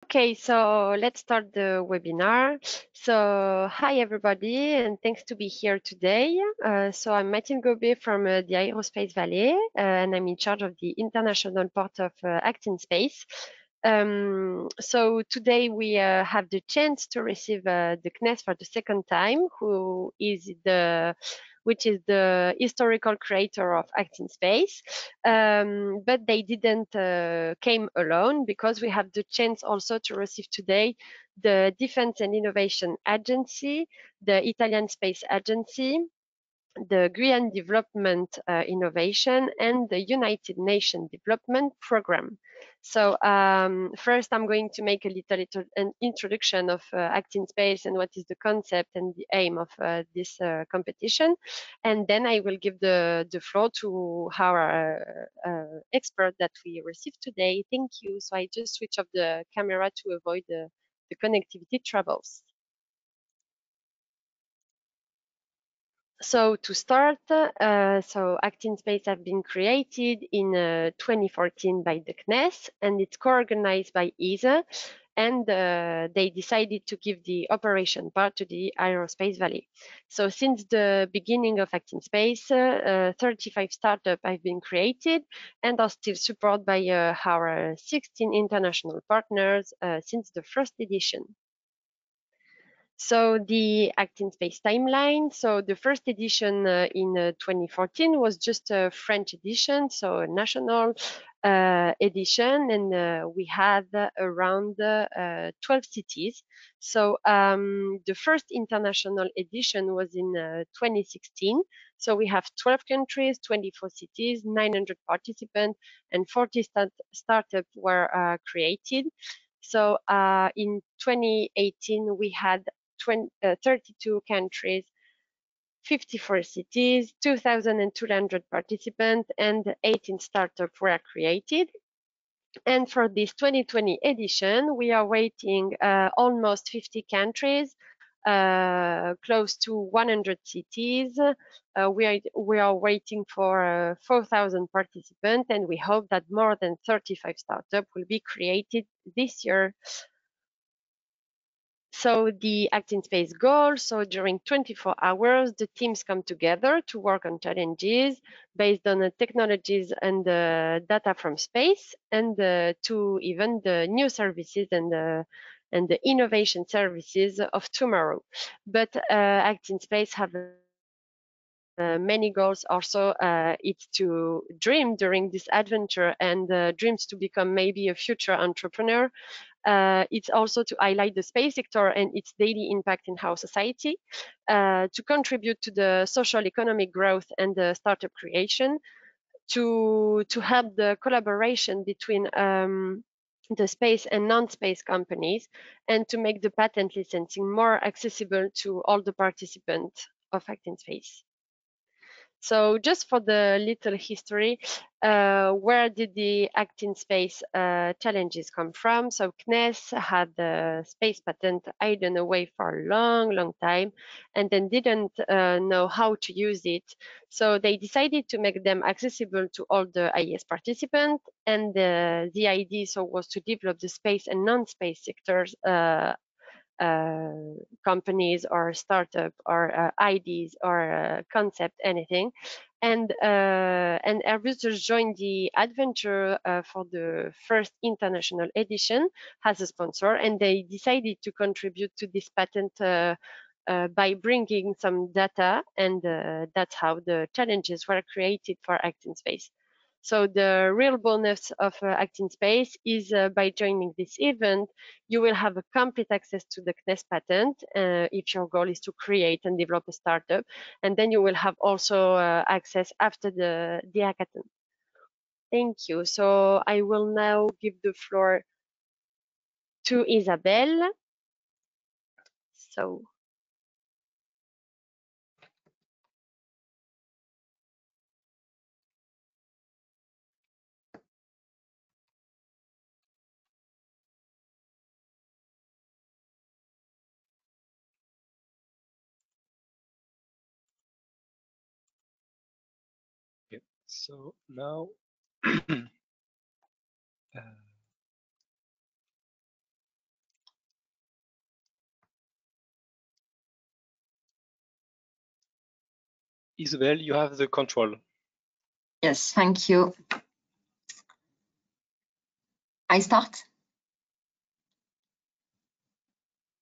Okay, so let's start the webinar. So hi everybody, and thanks to be here today. So I'm Mathilde Gobet from the Aerospace Valley, and I'm in charge of the international part of ActinSpace. So today we have the chance to receive the CNES for the second time, which is the historical creator of ActinSpace. But they didn't came alone, because we have the chance also to receive today the Defense and Innovation Agency, the Italian Space Agency, the Green Development Innovation, and the United Nations Development Program. So first I'm going to make a little an introduction of ActinSpace and what is the concept and the aim of this competition. And then I will give the floor to our expert that we received today. Thank you. So I just switch off the camera to avoid the connectivity troubles. So to start, so ActinSpace have been created in 2014 by the CNES, and it's co-organized by ESA, and they decided to give the operation part to the Aerospace Valley. So since the beginning of ActinSpace, 35 startups have been created and are still supported by our 16 international partners since the first edition. So the ActinSpace Timeline. So the first edition in 2014 was just a French edition, so a national edition, and we had around 12 cities. So the first international edition was in 2016. So we have 12 countries, 24 cities, 900 participants, and 40 startups were created. So in 2018, we had 32 countries, 54 cities, 2,200 participants, and 18 startups were created. And for this 2020 edition, we are waiting almost 50 countries, close to 100 cities. We are waiting for 4,000 participants, and we hope that more than 35 startups will be created this year. So the ActinSpace goal, so during 24 hours, the teams come together to work on challenges based on the technologies and the data from space, and to even the new services and the innovation services of tomorrow. But ActinSpace have many goals also. It's to dream during this adventure, and dreams to become maybe a future entrepreneur. It's also to highlight the space sector and its daily impact in our society, to contribute to the social economic growth and the startup creation, to help the collaboration between the space and non-space companies, and to make the patent licensing more accessible to all the participants of ActinSpace. So just for the little history, where did the ActinSpace challenges come from? So CNES had the space patent hidden away for a long, long time, and then didn't know how to use it. So they decided to make them accessible to all the IES participants, and the idea was to develop the space and non-space sectors companies or startup or ideas or concept, anything. And Airbus just joined the adventure for the first international edition as a sponsor, and they decided to contribute to this patent by bringing some data, and that's how the challenges were created for ActinSpace. So the real bonus of ActinSpace is by joining this event, you will have a complete access to the CNES patent if your goal is to create and develop a startup. And then you will have also access after the hackathon. Thank you. So I will now give the floor to Isabelle. So Okay, so now Isabelle, you have the control. Yes, thank you. I start?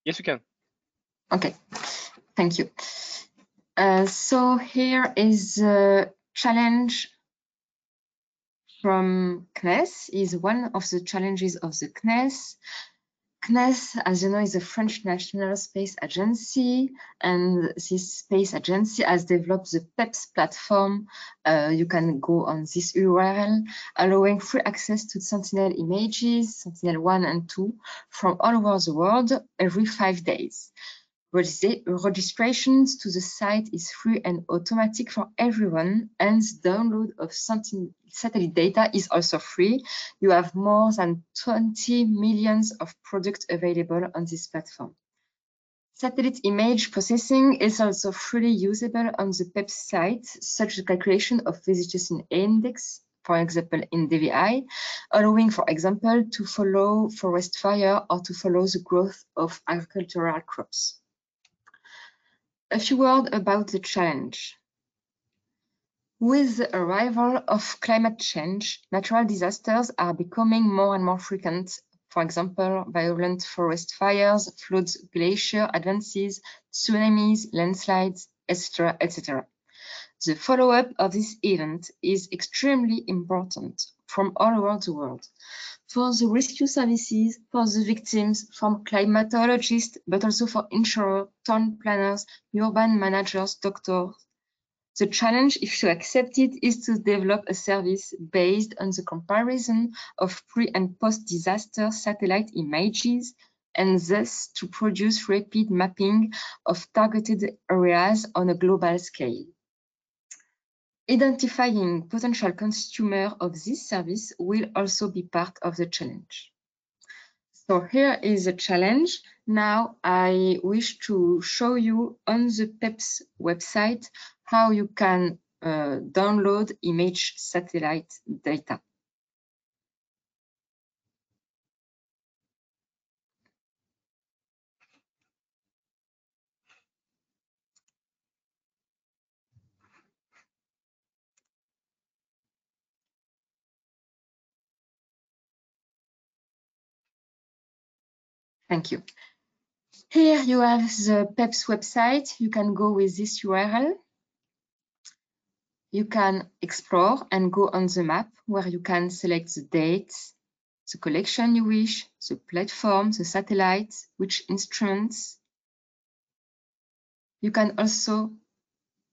Yes, you can. Okay, thank you. So here is a challenge from CNES, is one of the challenges of the CNES. CNES, as you know, is a French national space agency, and this space agency has developed the PEPS platform. You can go on this URL, allowing free access to Sentinel images, Sentinel-1 and 2, from all over the world every 5 days. Registrations to the site is free and automatic for everyone, and download of satellite data is also free. You have more than 20 million of products available on this platform. Satellite image processing is also freely usable on the PEPS site, such as calculation of vegetation index, for example, in DVI, allowing, for example, to follow forest fire or to follow the growth of agricultural crops. A few words about the challenge. With the arrival of climate change, natural disasters are becoming more and more frequent. For example, violent forest fires, floods, glacier advances, tsunamis, landslides, etc., etc. The follow-up of this event is extremely important from all over the world. For the rescue services, for the victims, from climatologists, but also for insurers, town planners, urban managers, doctors. The challenge, if you accept it, is to develop a service based on the comparison of pre- and post-disaster satellite images, and thus to produce rapid mapping of targeted areas on a global scale. Identifying potential consumers of this service will also be part of the challenge. So here is a challenge. Now I wish to show you on the PEPS website how you can download image satellite data. Thank you. Here you have the PEPS website. You can go with this URL. You can explore and go on the map where you can select the dates, the collection you wish, the platform, the satellites, which instruments. You can also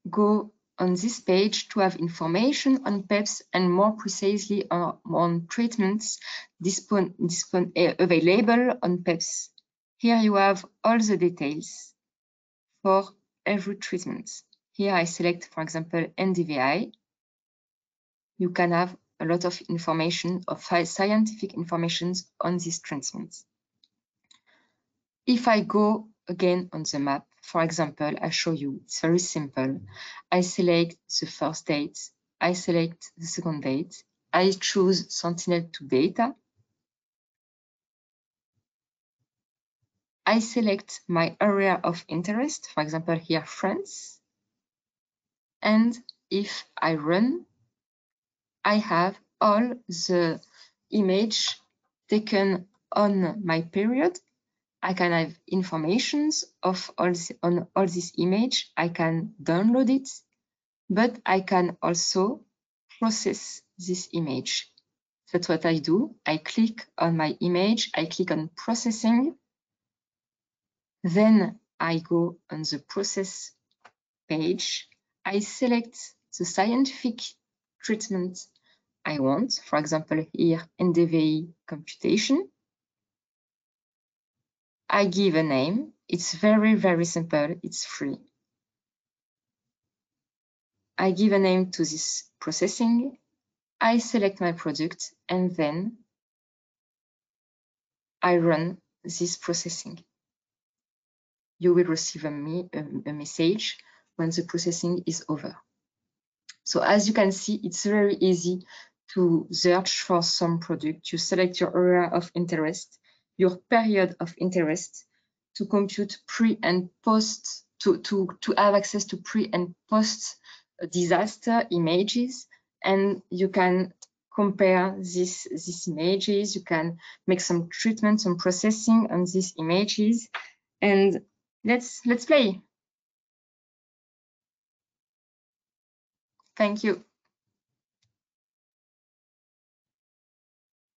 go on this page to have information on PEPS and more precisely on treatments available on PEPS. Here you have all the details for every treatment. Here I select, for example, NDVI. You can have a lot of information, of scientific information on these treatments. If I go again on the map, for example, I show you, it's very simple. I select the first date, I select the second date, I choose Sentinel-2 data. I select my area of interest, for example, here, France. And if I run, I have all the image taken on my period. I can have informations of on all this image. I can download it, but I can also process this image. That's what I do. I click on my image, I click on processing. Then I go on the process page. I select the scientific treatment I want. For example, here, NDVI computation. I give a name. It's very, very simple. It's free. I give a name to this processing. I select my product, and then I run this processing. You will receive a message when the processing is over. So as you can see, it's very easy to search for some product. You select your area of interest, your period of interest, to compute pre and post, to have access to pre and post disaster images, and you can compare these images. You can make some treatment, some processing on these images, and let's play. Thank you.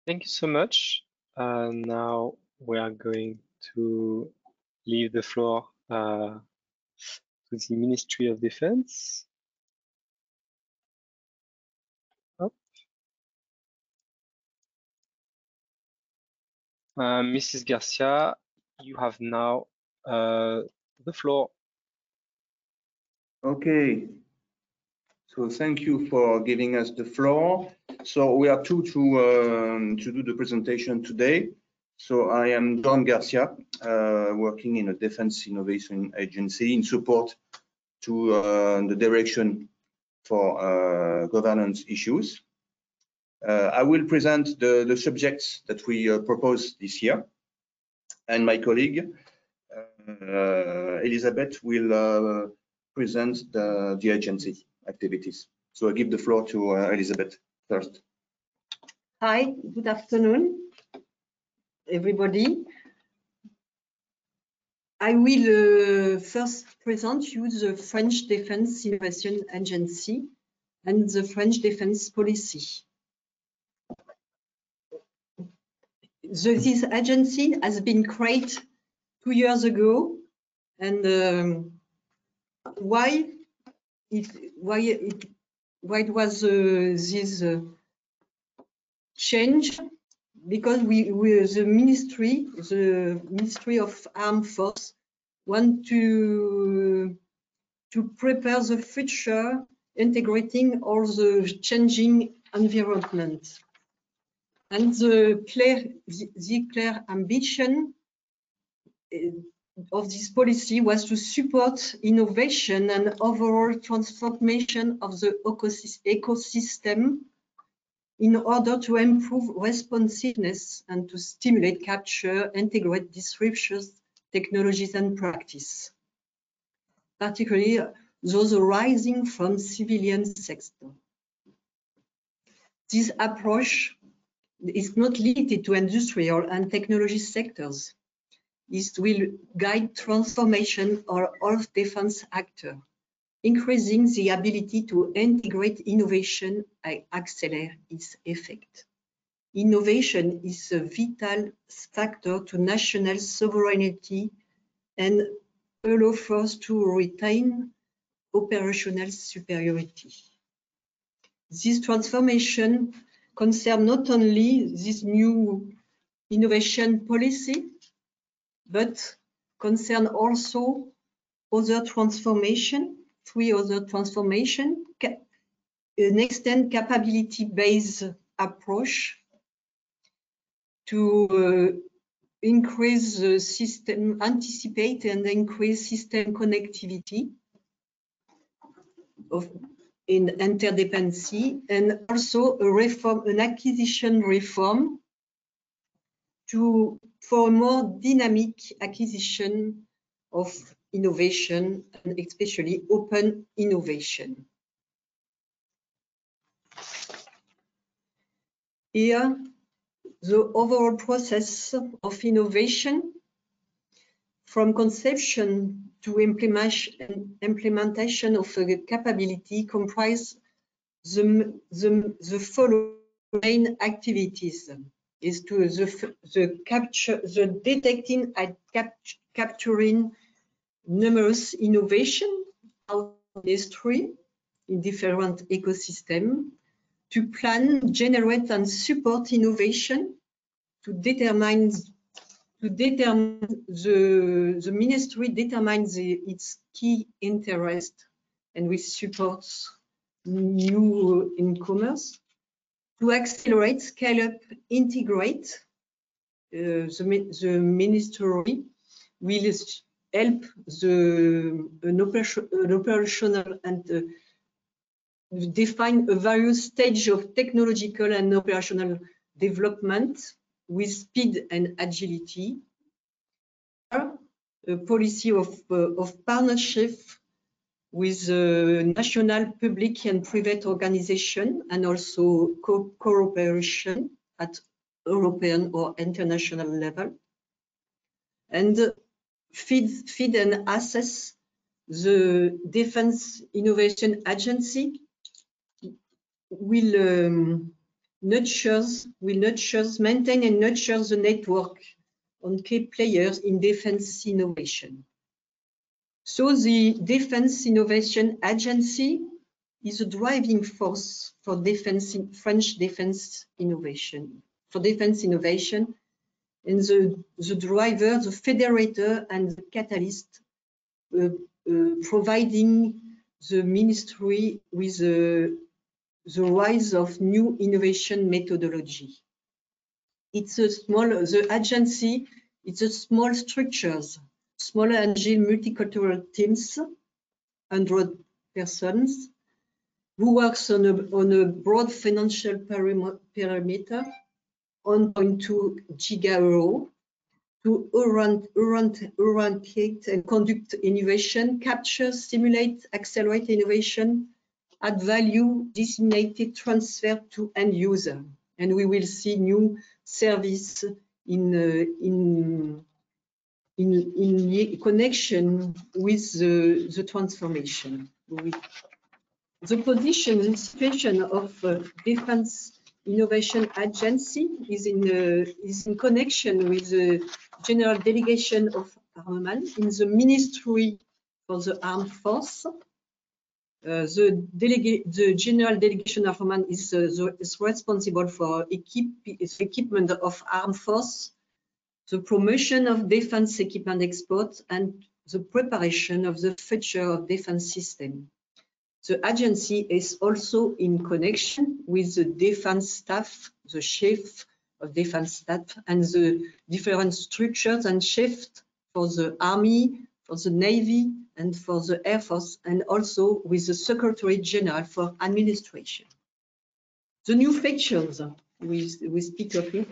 Thank you so much. Now we are going to leave the floor to the Ministry of Defense. Mrs. Garcia, you have now the floor. Okay. So thank you for giving us the floor. So we are two to do the presentation today. So I am Jerome Garcia, working in a Defense Innovation Agency in support to the direction for governance issues. I will present the subjects that we propose this year, and my colleague Elisabeth will present the agency activities. So I give the floor to Elisabeth first. Hi, good afternoon, everybody. I will first present you the French Defense Innovation Agency and the French Defense Policy. This agency has been created 2 years ago, and why it was this change? Because the Ministry of Armed Force want to prepare the future, integrating all the changing environment. And the clear ambition of this policy was to support innovation and overall transformation of the ecosystem in order to improve responsiveness and to stimulate, capture, integrate disruptive technologies and practice, particularly those arising from civilian sector. This approach is not limited to industrial and technology sectors. It will guide transformation of all defense actors, increasing the ability to integrate innovation and accelerate its effect. Innovation is a vital factor to national sovereignty and allows us to retain operational superiority. This transformation concerns not only this new innovation policy, but concern also other transformation, 3 other transformation, an extended capability-based approach to increase the system, anticipate and increase system connectivity in interdependency, and also a reform, an acquisition reform for a more dynamic acquisition of innovation, and especially open innovation. Here, the overall process of innovation from conception to implementation of a capability comprise the following main activities: is to the detecting and capturing numerous innovation out of history in different ecosystems, to plan, generate and support innovation, to determine the ministry determines its key interest and we support new incomers, to accelerate, scale up, integrate. The ministry will help an operational and define a various stage of technological and operational development with speed and agility. A policy of partnership with national, public and private organization, and also cooperation at European or international level. And feed and assess the Defense Innovation Agency will maintain and nurture the network on key players in defense innovation. So the Defense Innovation Agency is a driving force for French defense innovation, and the driver, the federator and the catalyst, providing the ministry with the rise of new innovation methodology. The agency, it's a small structures, small agile multicultural teams, 100 persons, who works on a broad financial perimeter, 1.2 giga euro, to orientate and conduct innovation, capture, stimulate, accelerate innovation, add value, disseminated, transfer to end user. And we will see new service in connection with the transformation. The position and situation of Defense Innovation Agency is in connection with the General Delegation of Armament in the Ministry for the Armed Force. The General Delegation of Armament is responsible for equipment of armed force, the promotion of defense equipment export, and the preparation of the future of defense system. The agency is also in connection with the defense staff, the chief of defense staff, and the different structures and shifts for the Army, for the Navy, and for the Air Force, and also with the Secretary General for Administration. The new features we speak of it.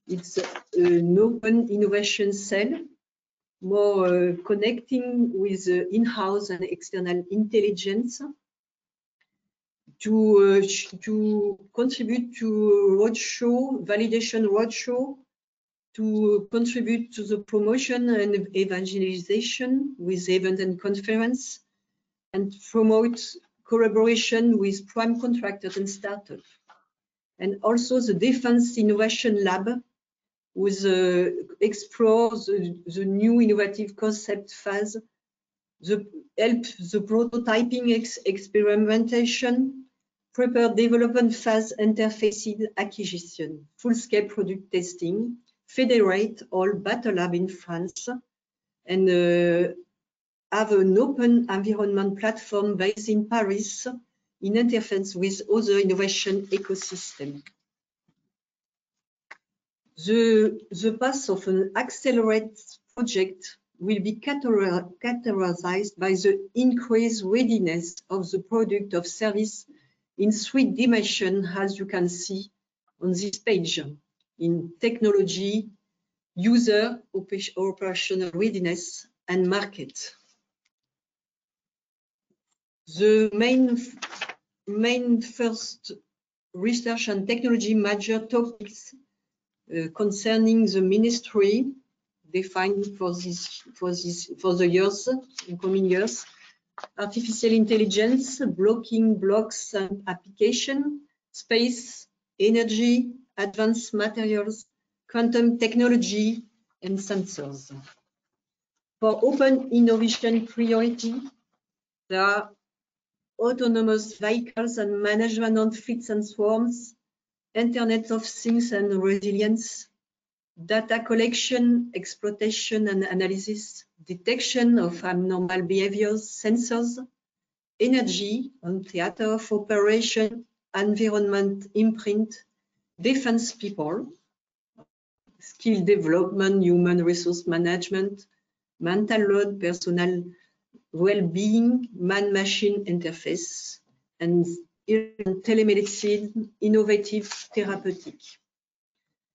It's an open innovation cell, more connecting with in-house and external intelligence, to contribute to roadshow, validation roadshow, to contribute to the promotion and evangelization with event and conference, and promote collaboration with prime contractors and startups. And also the Defense Innovation Lab, with explore the new innovative concept phase, help the prototyping experimentation, prepare development phase interfaced acquisition, full-scale product testing, federate all battle lab in France, and have an open environment platform based in Paris in interface with other innovation ecosystem. The path of an accelerated project will be characterized by the increased readiness of the product of service in 3 dimensions, as you can see on this page, in technology, user, operational readiness, and market. The main first research and technology major topics concerning the ministry defined for the years, in coming years: artificial intelligence, blocks and application, space, energy, advanced materials, quantum technology, and sensors. For open innovation priority, there are autonomous vehicles and management on fleets and swarms, Internet of Things and resilience, data collection, exploitation and analysis, detection of abnormal behaviors, sensors, energy on theater of operation, environment imprint, defense people, skill development, human resource management, mental load, personal well-being, man-machine interface, and telemedicine, innovative therapeutic.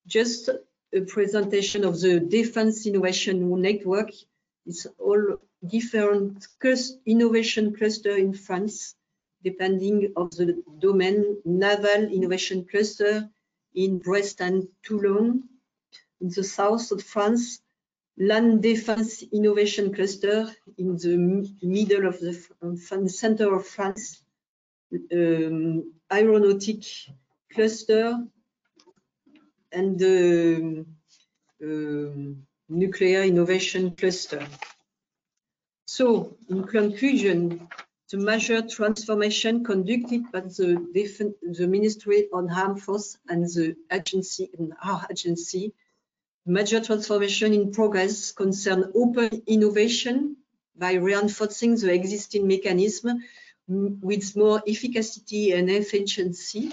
Just a presentation of the Defense Innovation Network. It's all different innovation cluster in France, depending on the domain. Naval Innovation Cluster in Brest and Toulon. In the south of France, Land Defense Innovation Cluster in the middle of the center of France, Aeronautic Cluster, and the Nuclear Innovation Cluster. So, in conclusion, the major transformation conducted by the Ministry on Armed Force and the agency and our agency, major transformation in progress concern open innovation by reinforcing the existing mechanism with more efficacy and efficiency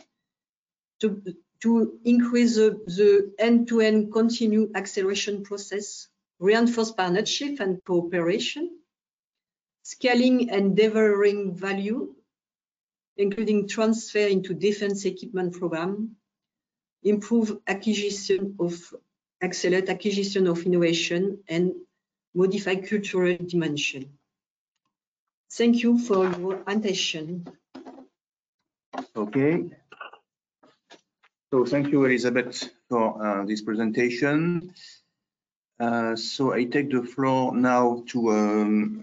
to increase the end-to-end continued acceleration process, reinforce partnership and cooperation, scaling and delivering value, including transfer into defense equipment program, improve accelerate acquisition of innovation, and modify cultural dimension. Thank you for your attention. Okay. So thank you, Elisabeth, for this presentation. So I take the floor now to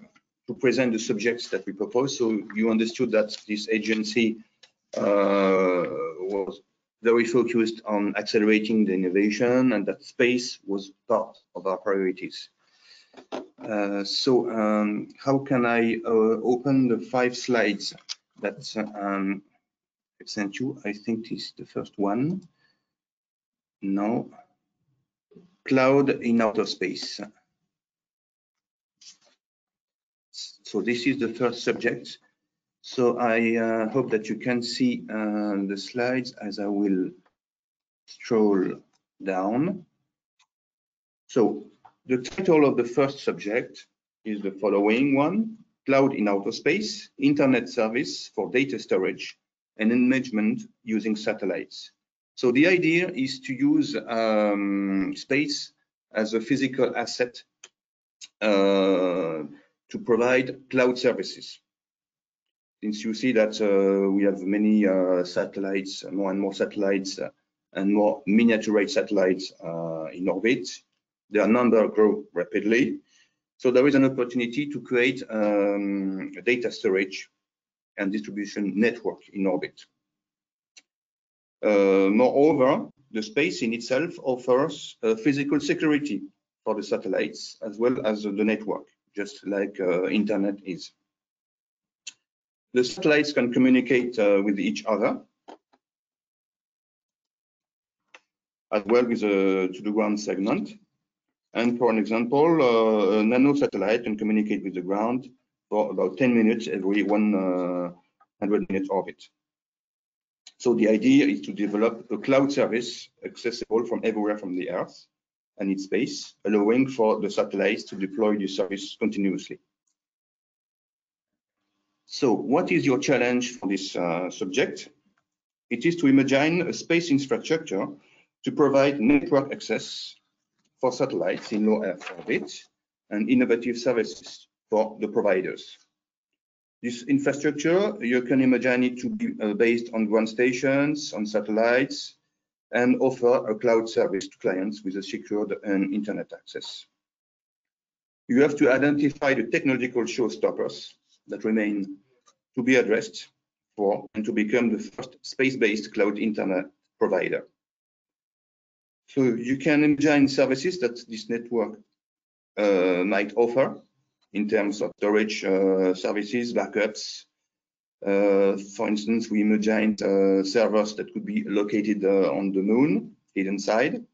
present the subjects that we propose. So you understood that this agency was very focused on accelerating the innovation, and that space was part of our priorities. So how can I open the 5 slides that I sent you? I think this is the first one. No. Cloud in outer space. So this is the first subject. So I hope that you can see the slides as I will scroll down. So the title of the first subject is the following one: Cloud in outer space, internet service for data storage and management using satellites. So the idea is to use space as a physical asset to provide cloud services. Since you see that we have many satellites, more and more satellites, and more miniaturized satellites in orbit, their number grow rapidly. So there is an opportunity to create a data storage and distribution network in orbit. Moreover, the space in itself offers physical security for the satellites as well as the network, just like internet is. The satellites can communicate with each other, as well with to the ground segment. And for an example, a nano satellite can communicate with the ground for about 10 minutes every 100-minute orbit. So the idea is to develop a cloud service accessible from everywhere from the Earth and its space, allowing for the satellites to deploy the service continuously. So what is your challenge for this subject? It is to imagine a space infrastructure to provide network access for satellites in low Earth orbit and innovative services for the providers. This infrastructure, you can imagine it to be based on ground stations, on satellites, and offer a cloud service to clients with a secured and internet access. You have to identify the technological showstoppers that remain to be addressed for and to become the first space-based cloud internet provider. So you can imagine services that this network might offer in terms of storage services, backups. For instance, we imagined servers that could be located on the moon, hidden side,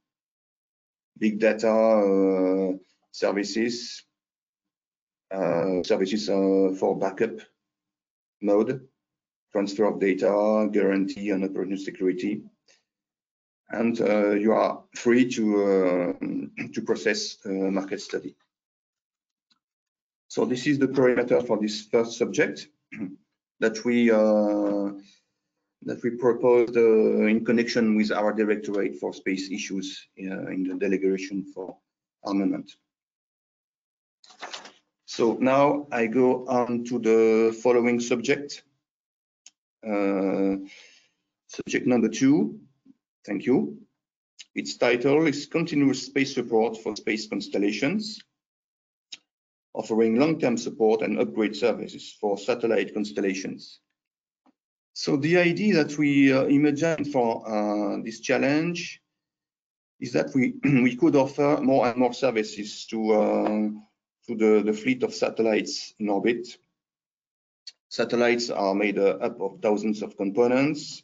big data services, for backup mode, transfer of data, guarantee and operational security. And you are free to process market study. So this is the perimeter for this first subject that we proposed in connection with our Directorate for Space Issues in the Delegation for Armament. So now I go on to the following subject. Subject number 2, thank you. Its title is Continuous Space Support for Space Constellations, offering long-term support and upgrade services for satellite constellations. So the idea that we imagined for this challenge is that we could offer more and more services to the fleet of satellites in orbit. Satellites are made up of thousands of components.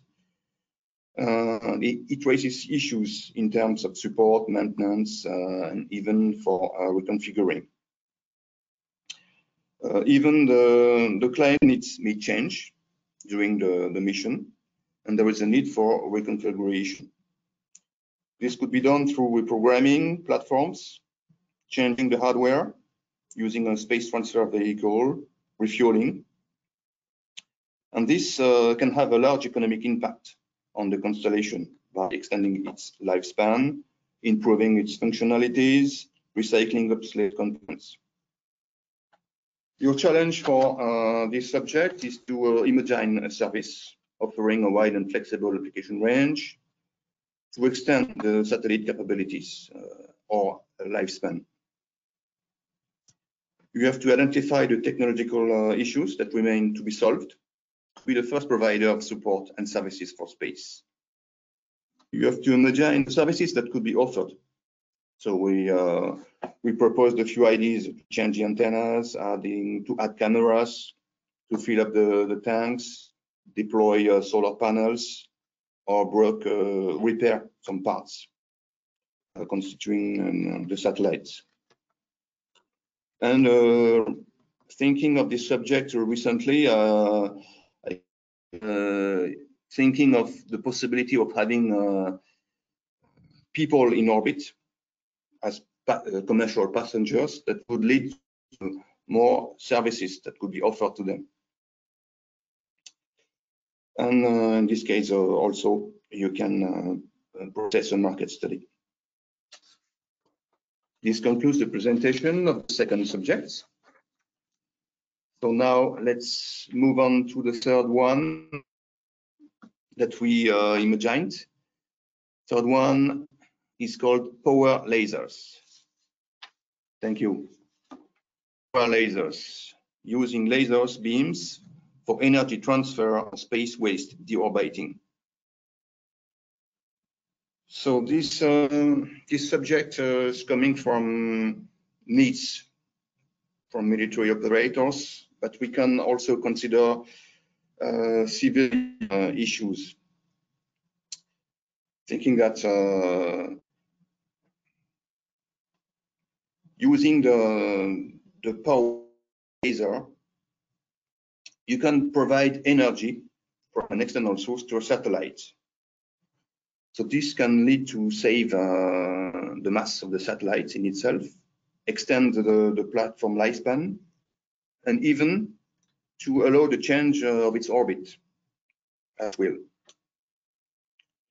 It raises issues in terms of support, maintenance, and even for reconfiguring. Even the client needs may change during the mission, and there is a need for reconfiguration. This could be done through reprogramming platforms, changing the hardware, using a space transfer vehicle, refueling. And this can have a large economic impact on the constellation by extending its lifespan, improving its functionalities, recycling obsolete components. Your challenge for this subject is to imagine a service offering a wide and flexible application range to extend the satellite capabilities or lifespan. You have to identify the technological issues that remain to be solved to be the first provider of support and services for space. You have to imagine services that could be offered. So we proposed a few ideas: change the antennas, to add cameras, to fill up the tanks, deploy solar panels, or repair some parts constituting the satellites. And thinking of this subject recently, thinking of the possibility of having people in orbit as commercial passengers, that would lead to more services that could be offered to them. And in this case, also you can process a market study. This concludes the presentation of the second subject. So now let's move on to the third one that we imagined. Third one is called power lasers. Thank you. Power lasers, using lasers beams for energy transfer of space waste deorbiting. So this subject is coming from needs from military operators, but we can also consider civil issues. Thinking that using the power laser, you can provide energy from an external source to a satellite. So this can lead to save the mass of the satellite in itself, extend the platform lifespan, and even to allow the change of its orbit as well.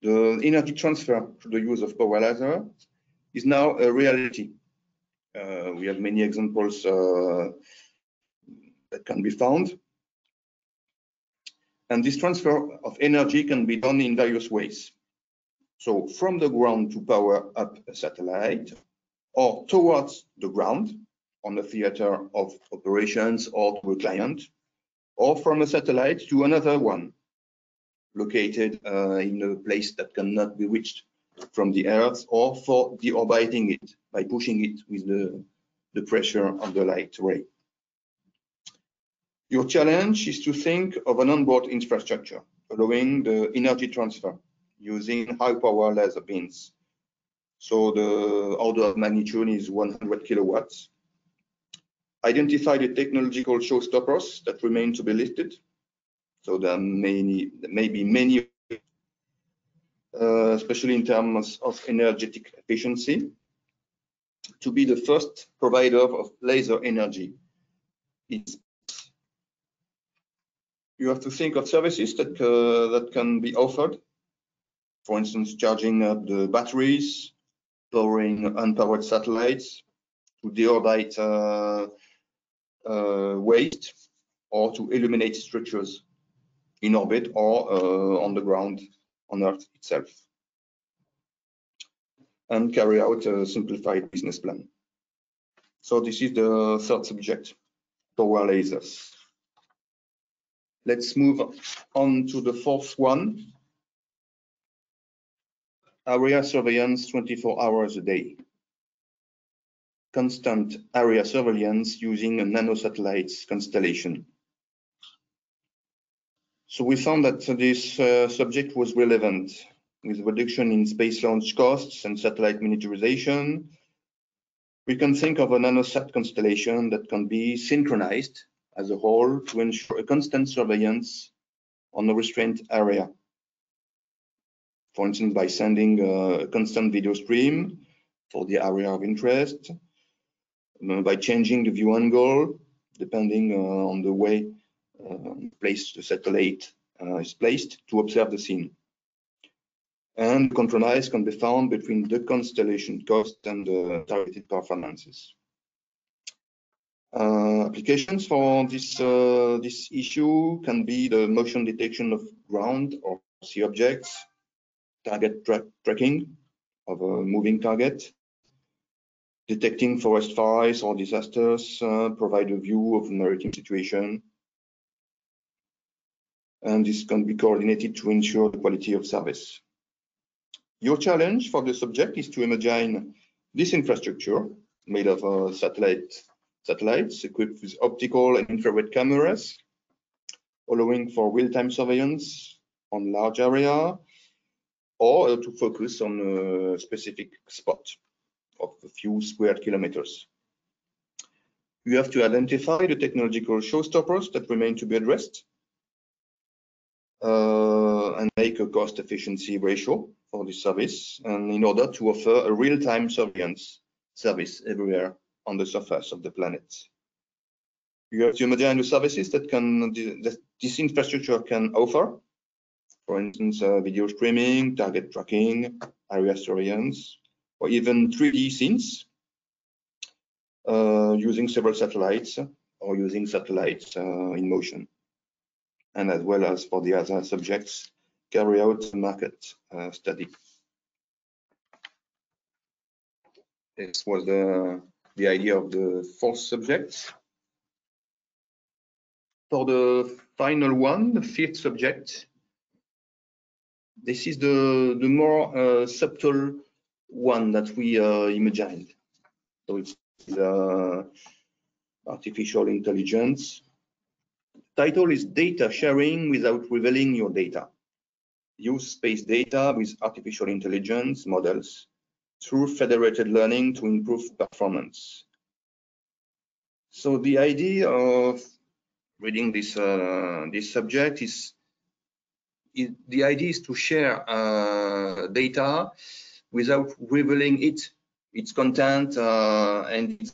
The energy transfer through the use of power laser is now a reality. We have many examples that can be found. And this transfer of energy can be done in various ways. So from the ground to power up a satellite, or towards the ground on a theater of operations or to a client, or from a satellite to another one located in a place that cannot be reached from the Earth, or for deorbiting it by pushing it with the pressure of the light ray. Your challenge is to think of an onboard infrastructure allowing the energy transfer using high power laser beams. So the order of magnitude is 100 kilowatts. Identify the technological showstoppers that remain to be listed. So there may be many, especially in terms of energetic efficiency, to be the first provider of laser energy. You have to think of services that can be offered. For instance, charging up the batteries, powering unpowered satellites, to deorbit waste or to illuminate structures in orbit or on the ground on Earth itself, and carry out a simplified business plan. So this is the third subject, power lasers. Let's move on to the fourth one, area surveillance 24 hours a day. Constant area surveillance using a nanosatellites constellation. So we found that this subject was relevant with reduction in space launch costs and satellite miniaturization. We can think of a nanosat constellation that can be synchronized as a whole to ensure a constant surveillance on a restrained area. For instance, by sending a constant video stream for the area of interest, by changing the view angle, depending on the way the satellite is placed to observe the scene. And compromise can be found between the constellation cost and the targeted performances. Applications for this issue can be the motion detection of ground or sea objects, target tracking of a moving target, detecting forest fires or disasters, provide a view of a maritime situation, and this can be coordinated to ensure the quality of service. Your challenge for the subject is to imagine this infrastructure made of satellites equipped with optical and infrared cameras, allowing for real-time surveillance on large area, or to focus on a specific spot of a few square kilometers. You have to identify the technological showstoppers that remain to be addressed, and make a cost efficiency ratio for this service, and in order to offer a real-time surveillance service everywhere on the surface of the planet. You have to imagine the services that this infrastructure can offer. For instance, video streaming, target tracking, area surveillance, or even 3D scenes using several satellites or using satellites in motion. And as well as for the other subjects, carry out a market study. This was the idea of the fourth subject. For the final one, the fifth subject, this is the more subtle one that we imagined. So it's artificial intelligence. Title is Data Sharing Without Revealing Your Data. Use space data with artificial intelligence models through federated learning to improve performance. So the idea of reading this subject is the idea is to share data without revealing its content and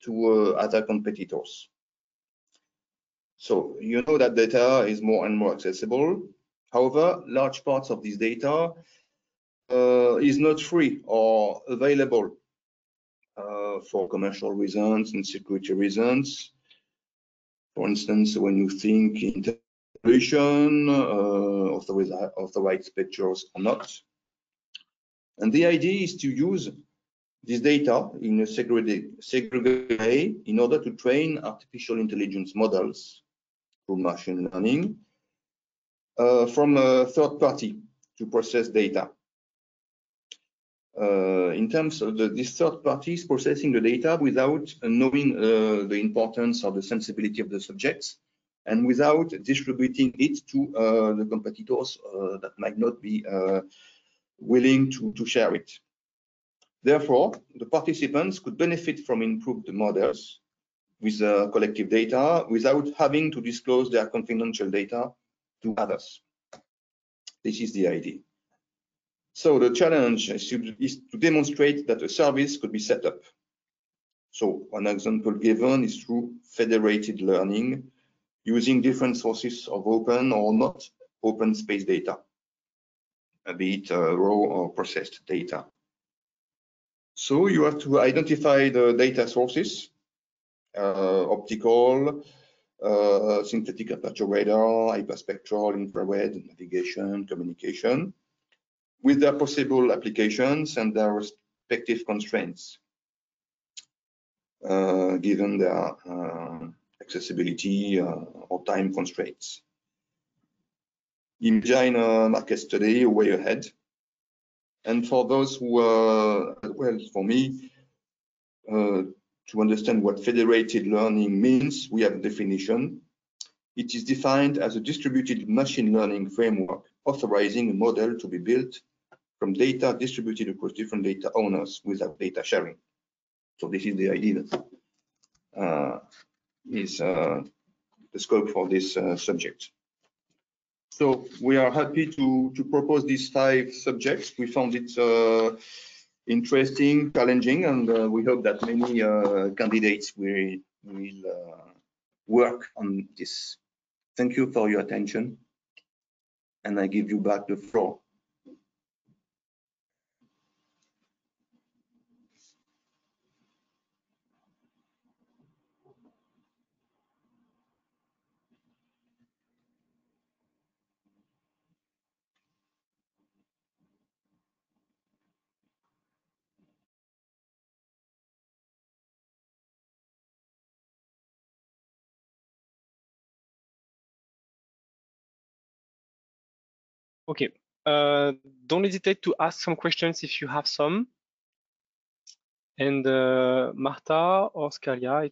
to other competitors. So you know that data is more and more accessible. However, large parts of this data is not free or available for commercial reasons and security reasons. For instance, when you think integration of the right pictures or not. And the idea is to use this data in a segregated way in order to train artificial intelligence models through machine learning from a third party to process data. In terms of this third party is processing the data without knowing the importance or the sensibility of the subjects, and without distributing it to the competitors that might not be willing to share it. Therefore, the participants could benefit from improved models with collective data without having to disclose their confidential data to others. This is the idea. So the challenge is to demonstrate that a service could be set up. So one example given is through federated learning using different sources of open or not open space data, be it raw or processed data. So you have to identify the data sources optical, synthetic aperture radar, hyperspectral, infrared, navigation, communication, with their possible applications and their respective constraints, given their accessibility or time constraints. Imagine a market study way ahead. And for those who are, well, for me, to understand what federated learning means, we have a definition. It is defined as a distributed machine learning framework authorizing a model to be built from data distributed across different data owners without data sharing. So this is the idea that is the scope for this subject. So we are happy to propose these 5 subjects. We found it interesting, challenging, and we hope that many candidates will work on this. Thank you for your attention, and I give you back the floor. Okay, don't hesitate to ask some questions if you have some. And Marta or Scalia,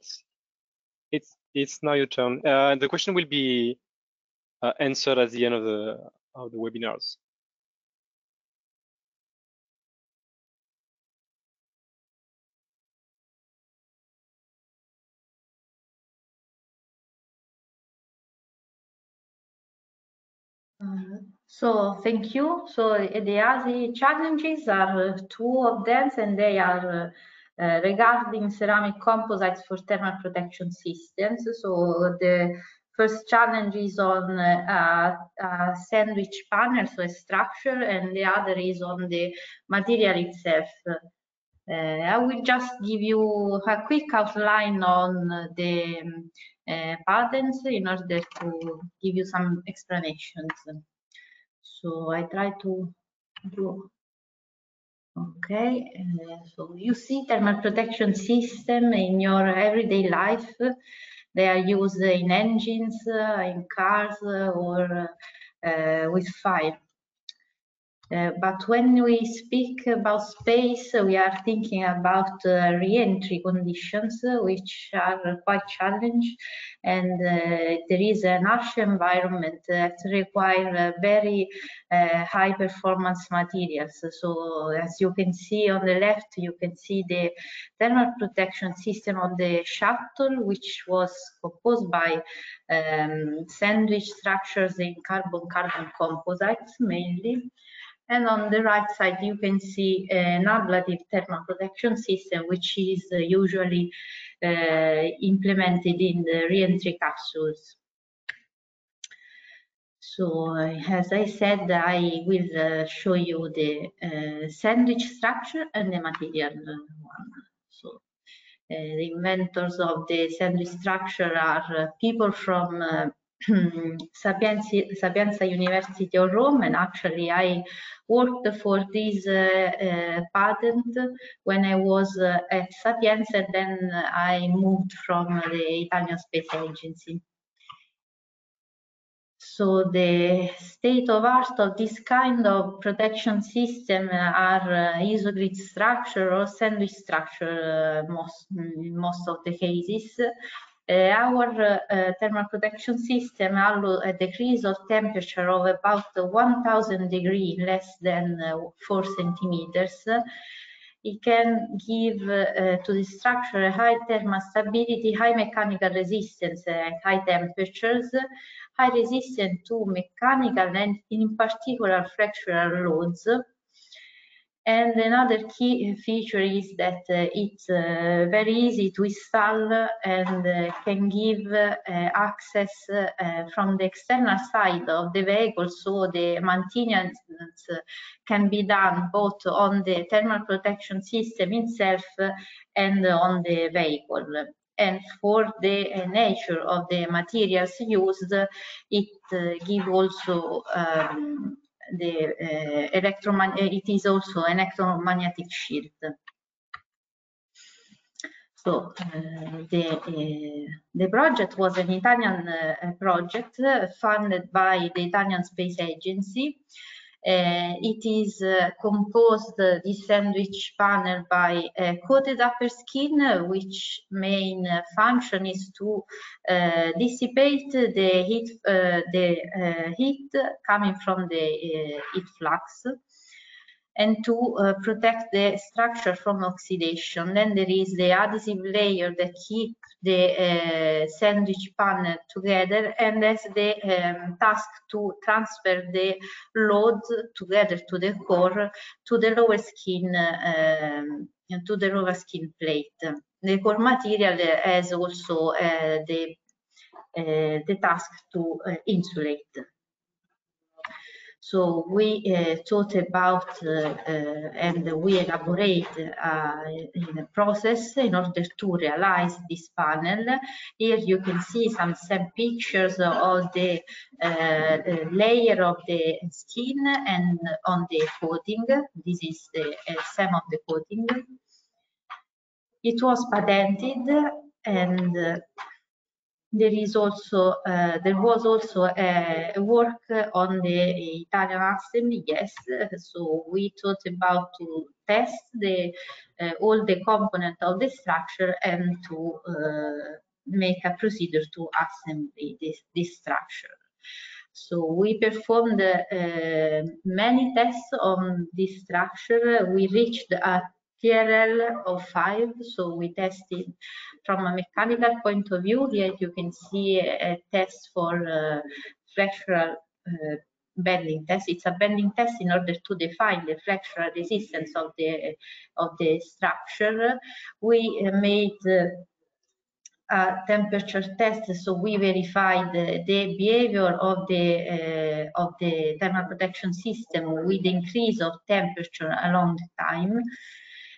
it's now your turn. The question will be answered at the end of the webinars. So thank you. So the Asi challenges are 2 of them, and they are regarding ceramic composites for thermal protection systems. So the first challenge is on a sandwich panel, so a structure, and the other is on the material itself. I will just give you a quick outline on the patents in order to give you some explanations. So I try to do. Okay, so you see thermal protection system in your everyday life. They are used in engines, in cars, or with fire. But when we speak about space, we are thinking about re-entry conditions, which are quite challenging, and there is an harsh environment that require very high performance materials. So as you can see on the left, you can see the thermal protection system of the shuttle, which was composed by sandwich structures in carbon-carbon composites mainly. And on the right side, you can see an ablative thermal protection system, which is usually implemented in the re-entry capsules. So as I said, I will show you the sandwich structure and the material one. So the inventors of the sandwich structure are people from Sapienza University of Rome, and actually I worked for this patent when I was at Sapienza, and then I moved from the Italian Space Agency. So the state of art of this kind of protection system are isogrid structure or sandwich structure in most of the cases. Our thermal protection system allows a decrease of temperature of about 1000 degrees, less than 4 centimeters. It can give to the structure a high thermal stability, high mechanical resistance at high temperatures, high resistance to mechanical and in particular fractural loads. And another key feature is that it's very easy to install and can give access from the external side of the vehicle, so the maintenance can be done both on the thermal protection system itself and on the vehicle. and for the nature of the materials used, it gives also it is also an electromagnetic shield. So the project was an Italian project funded by the Italian Space Agency. It is composed, this sandwich panel, by a coated upper skin, which main function is to dissipate the heat coming from the heat flux, and to protect the structure from oxidation. Then there is the adhesive layer that keeps the sandwich panel together and has the task to transfer the load together to the core to the lower skin plate. The core material has also the task to insulate. So we thought about and we elaborate in a process in order to realize this panel. Here you can see some pictures of the layer of the skin and on the coating. This is some of the coating. It was patented, and there was also a work on the Italian assembly. Yes, so we thought about to test all the components of the structure and to make a procedure to assembly this structure. So we performed many tests on this structure. We reached a TRL of 5, so we tested from a mechanical point of view. Here you can see a test for flexural bending test. It's a bending test in order to define the flexural resistance of the structure. We made a temperature test, so we verified the behavior of the thermal protection system with increase of temperature along the time.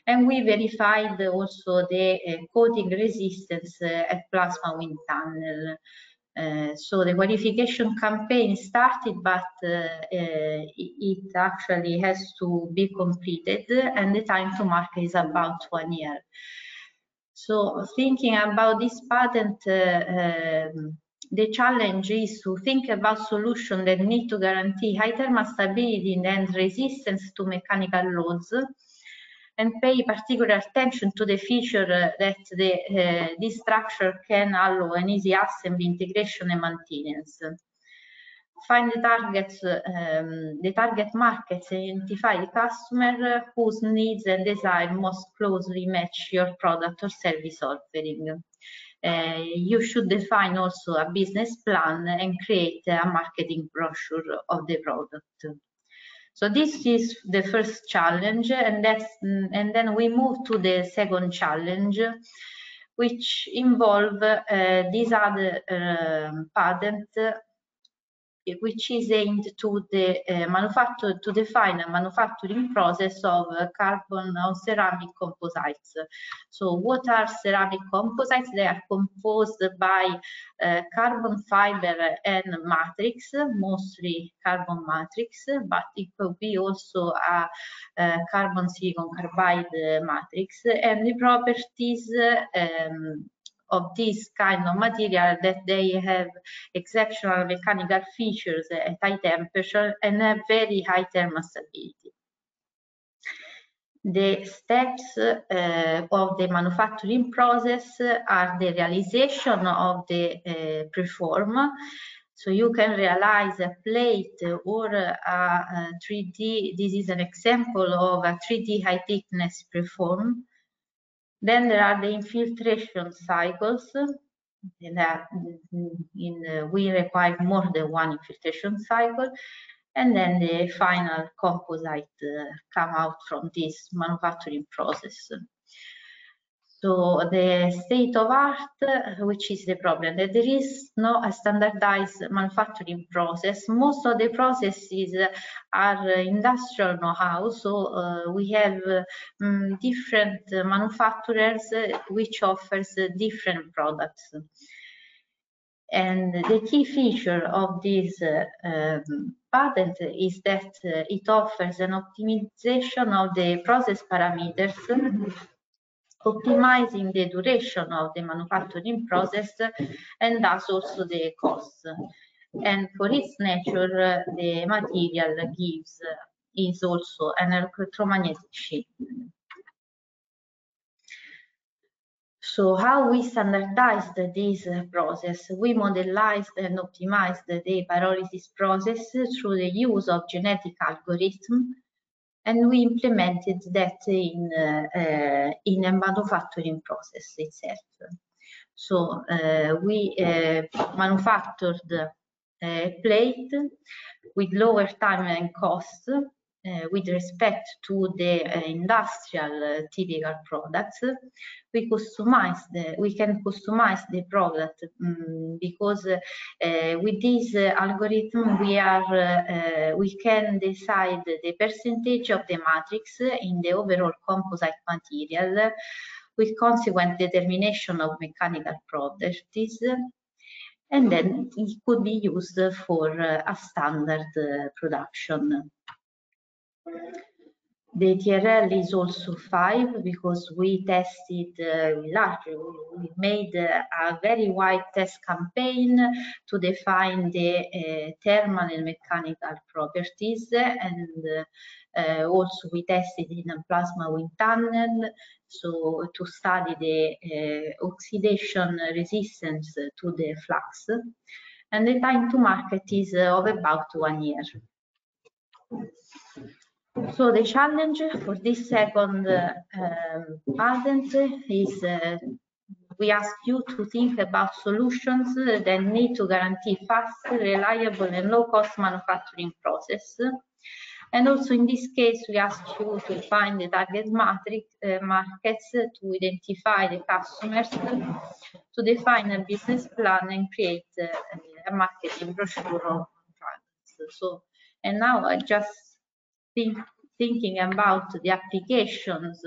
And we verified also the coating resistance at plasma wind tunnel. So the qualification campaign started, but it actually has to be completed, and the time to market is about 1 year. So thinking about this patent, the challenge is to think about solutions that need to guarantee high thermal stability and resistance to mechanical loads, and pay particular attention to the feature that this structure can allow an easy assembly, integration, and maintenance. Find the target markets, identify the customer whose needs and desire most closely match your product or service offering. You should define also a business plan and create a marketing brochure of the product. So this is the first challenge, and then we move to the second challenge, which involve this other patent, which is aimed to the to define a manufacturing process of carbon or ceramic composites. So what are ceramic composites? They are composed by carbon fiber and matrix, mostly carbon matrix, but it could be also a carbon silicon carbide matrix, and the properties of this kind of material that they have exceptional mechanical features at high temperature and have very high thermal stability. The steps of the manufacturing process are the realization of the preform. So you can realize a plate or a 3D. This is an example of a 3D high thickness preform. Then there are the infiltration cycles. We require more than one infiltration cycle, and then the final composite come out from this manufacturing process. So the state of art, which is the problem, that there is no standardized manufacturing process. Most of the processes are industrial know-how, so we have different manufacturers which offers different products. And the key feature of this patent is that it offers an optimization of the process parameters, optimizing the duration of the manufacturing process and thus also the cost. And for its nature, the material is also an electromagnetic shield. So how we standardized this process? We modelized and optimized the pyrolysis process through the use of genetic algorithm, and we implemented that in a manufacturing process itself. So we manufactured a plate with lower time and cost with respect to the industrial typical products. We can customize the product because with this algorithm we can decide the percentage of the matrix in the overall composite material with consequent determination of mechanical properties, and then it could be used for a standard production. The TRL is also 5 because we tested we made a very wide test campaign to define the thermal and mechanical properties, and also we tested in a plasma wind tunnel, so to study the oxidation resistance to the flux, and the time to market is of about 1 year. So the challenge for this second patent is we ask you to think about solutions that need to guarantee fast, reliable and low-cost manufacturing process. And also in this case, we ask you to find the target markets, to identify the customers, to define a business plan and create a marketing brochure of products. So, and now I just thinking about the applications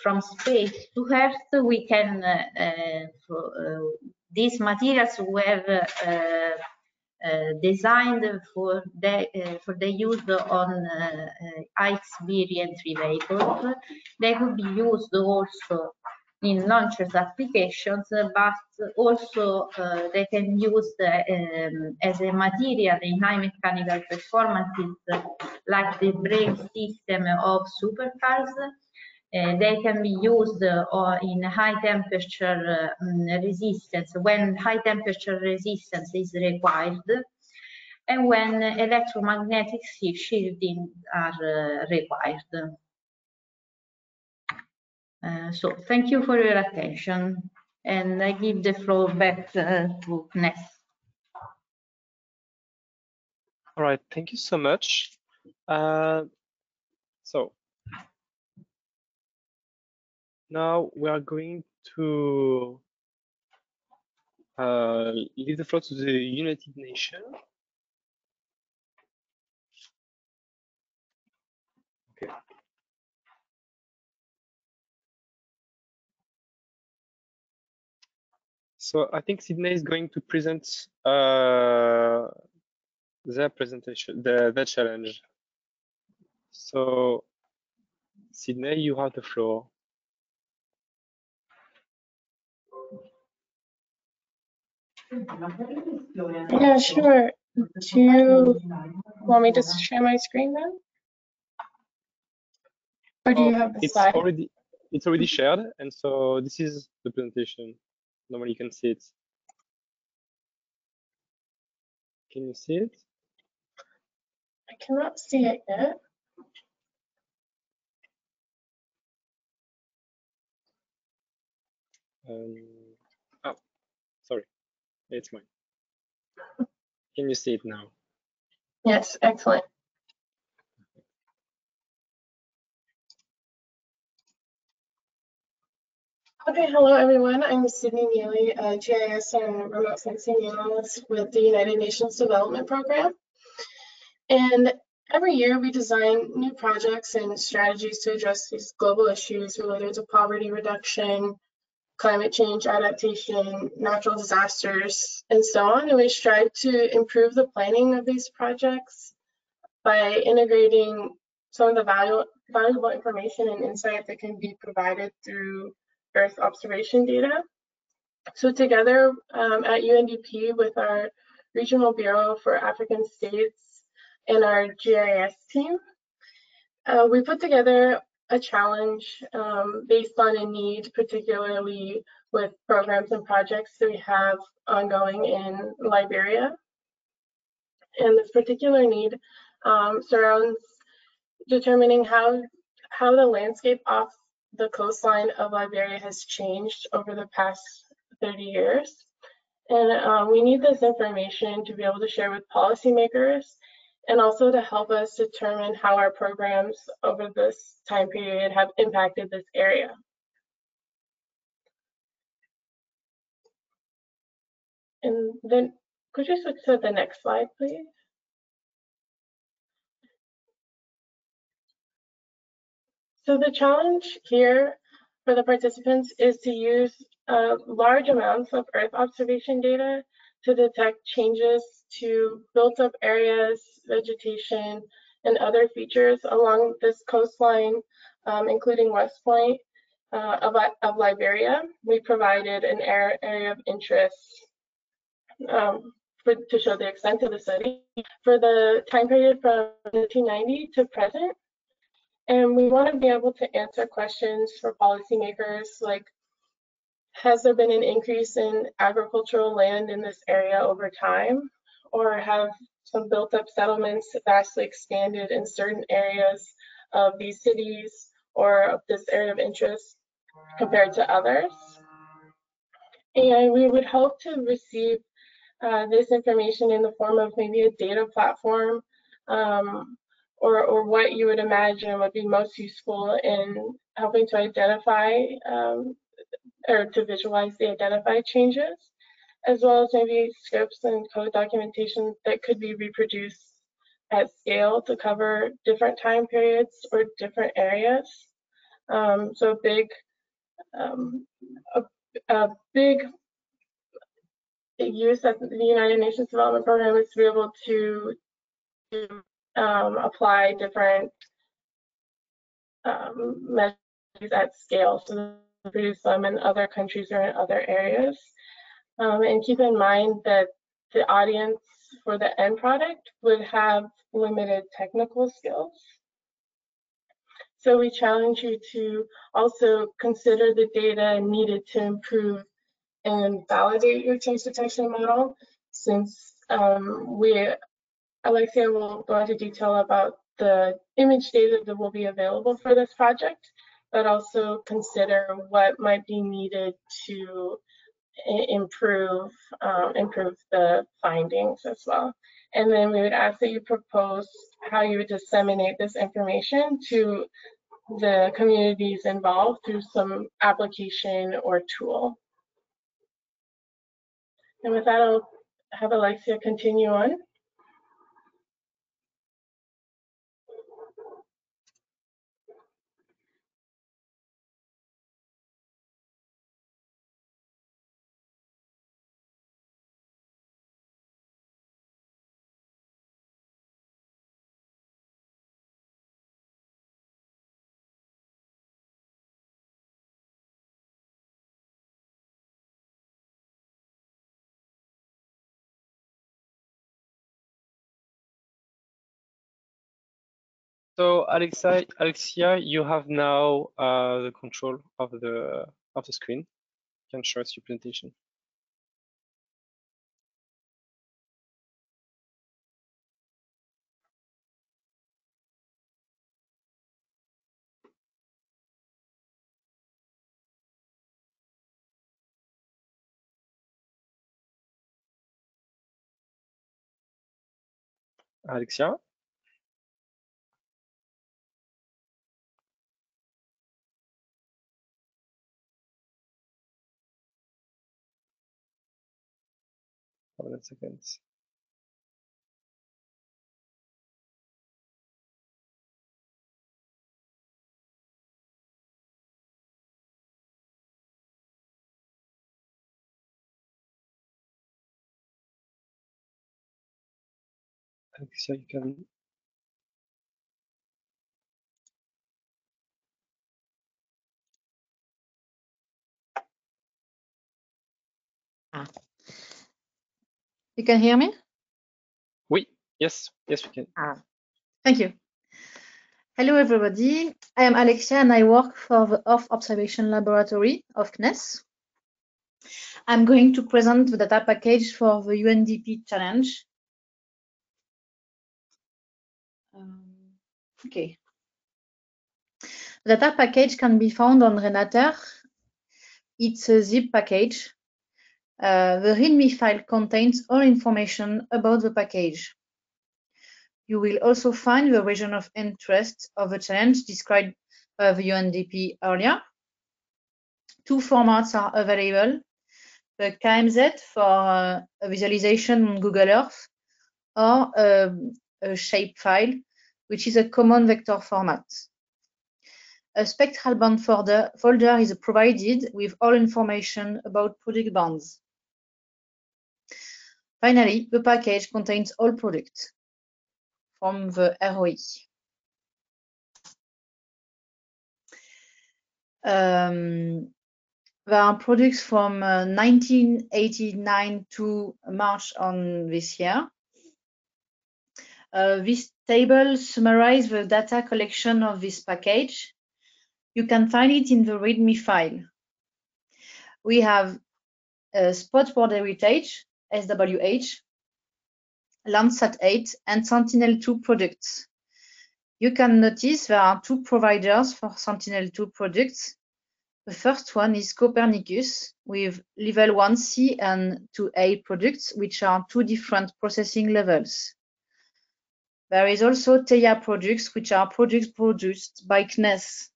from space to Earth, we can these materials were designed for the use on high-speed re-entry vehicles. They could be used also in launchers applications, but also they can be used as a material in high mechanical performances, like the brake system of supercars. They can be used in high temperature resistance, when high temperature resistance is required, and when electromagnetic shielding are required. So thank you for your attention, and I give the floor back to Ness. All right, thank you so much. So now we are going to leave the floor to the United Nations. Okay. So I think Sydney is going to present their presentation, the challenge. So Sydney, you have the floor. Yeah, sure. Do you want me to share my screen then? Or do you have the slide? It's already shared, and so this is the presentation. Normally you can see it. Can you see it? I cannot see it yet. Oh, sorry, it's mine. Can you see it now? Yes, excellent. Okay, hello everyone. I'm Sydney Neely, a GIS and remote sensing analyst with the United Nations Development Program. And every year we design new projects and strategies to address these global issues related to poverty reduction, climate change adaptation, natural disasters, and so on. And we strive to improve the planning of these projects by integrating some of the valuable information and insight that can be provided through Earth observation data. So together at UNDP with our Regional Bureau for African States and our GIS team, we put together a challenge based on a need, particularly with programs and projects that we have ongoing in Liberia. And this particular need surrounds determining how the landscape off the coastline of Liberia has changed over the past 30 years. And we need this information to be able to share with policymakers and also to help us determine how our programs over this time period have impacted this area. And then could you switch to the next slide, please? So the challenge here for the participants is to use large amounts of Earth observation data to detect changes to built up areas, vegetation, and other features along this coastline, including West Point of Liberia. We provided an area of interest to show the extent of the study for the time period from 1990 to present. And we want to be able to answer questions for policymakers like, has there been an increase in agricultural land in this area over time? Or have some built up settlements vastly expanded in certain areas of these cities or of this area of interest compared to others? And we would hope to receive this information in the form of maybe a data platform or what you would imagine would be most useful in helping to identify or to visualize the identified changes, as well as maybe scripts and code documentation that could be reproduced at scale to cover different time periods or different areas. So a big use of the United Nations Development Program is to be able to apply different measures at scale, so produce them in other countries or in other areas. And keep in mind that the audience for the end product would have limited technical skills. So we challenge you to also consider the data needed to improve and validate your change detection model, since Alexia will go into detail about the image data that will be available for this project, but also consider what might be needed to improve the findings as well. And then we would ask that you propose how you would disseminate this information to the communities involved through some application or tool. And with that, I'll have Alexia continue on. So Alexia, you have now the control of the screen. You can show us your presentation. Alexia? Hold on a second. Alexia, you can. You can hear me? Oui, yes, yes, we can. Thank you. Hello, everybody. I am Alexia, and I work for the Earth Observation Laboratory of CNES. I'm going to present the data package for the UNDP challenge. Okay. The data package can be found on Renater. It's a zip package. The README file contains all information about the package. You will also find the region of interest of the challenge described by the UNDP earlier. Two formats are available: the KMZ for a visualization on Google Earth, or a shape file, which is a common vector format. A spectral band folder is provided with all information about product bands. Finally, the package contains all products from the ROE. There are products from 1989 to March on this year. This table summarizes the data collection of this package. You can find it in the README file. We have Spot World Heritage, SWH, Landsat 8, and Sentinel-2 products. You can notice there are two providers for Sentinel-2 products. The first one is Copernicus with level 1C and 2A products, which are two different processing levels. There is also Theia products, which are products produced by CNES.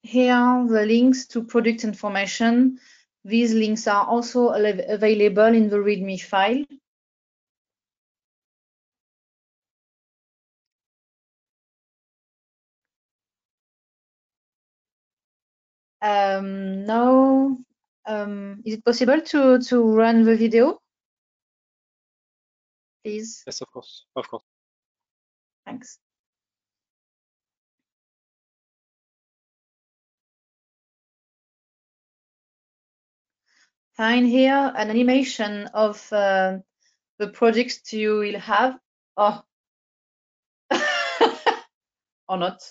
Here are the links to product information. These links are also available in the README file. Now, is it possible to run the video, please? Yes, of course, of course. Thanks. Find here an animation of the projects you will have, or or not.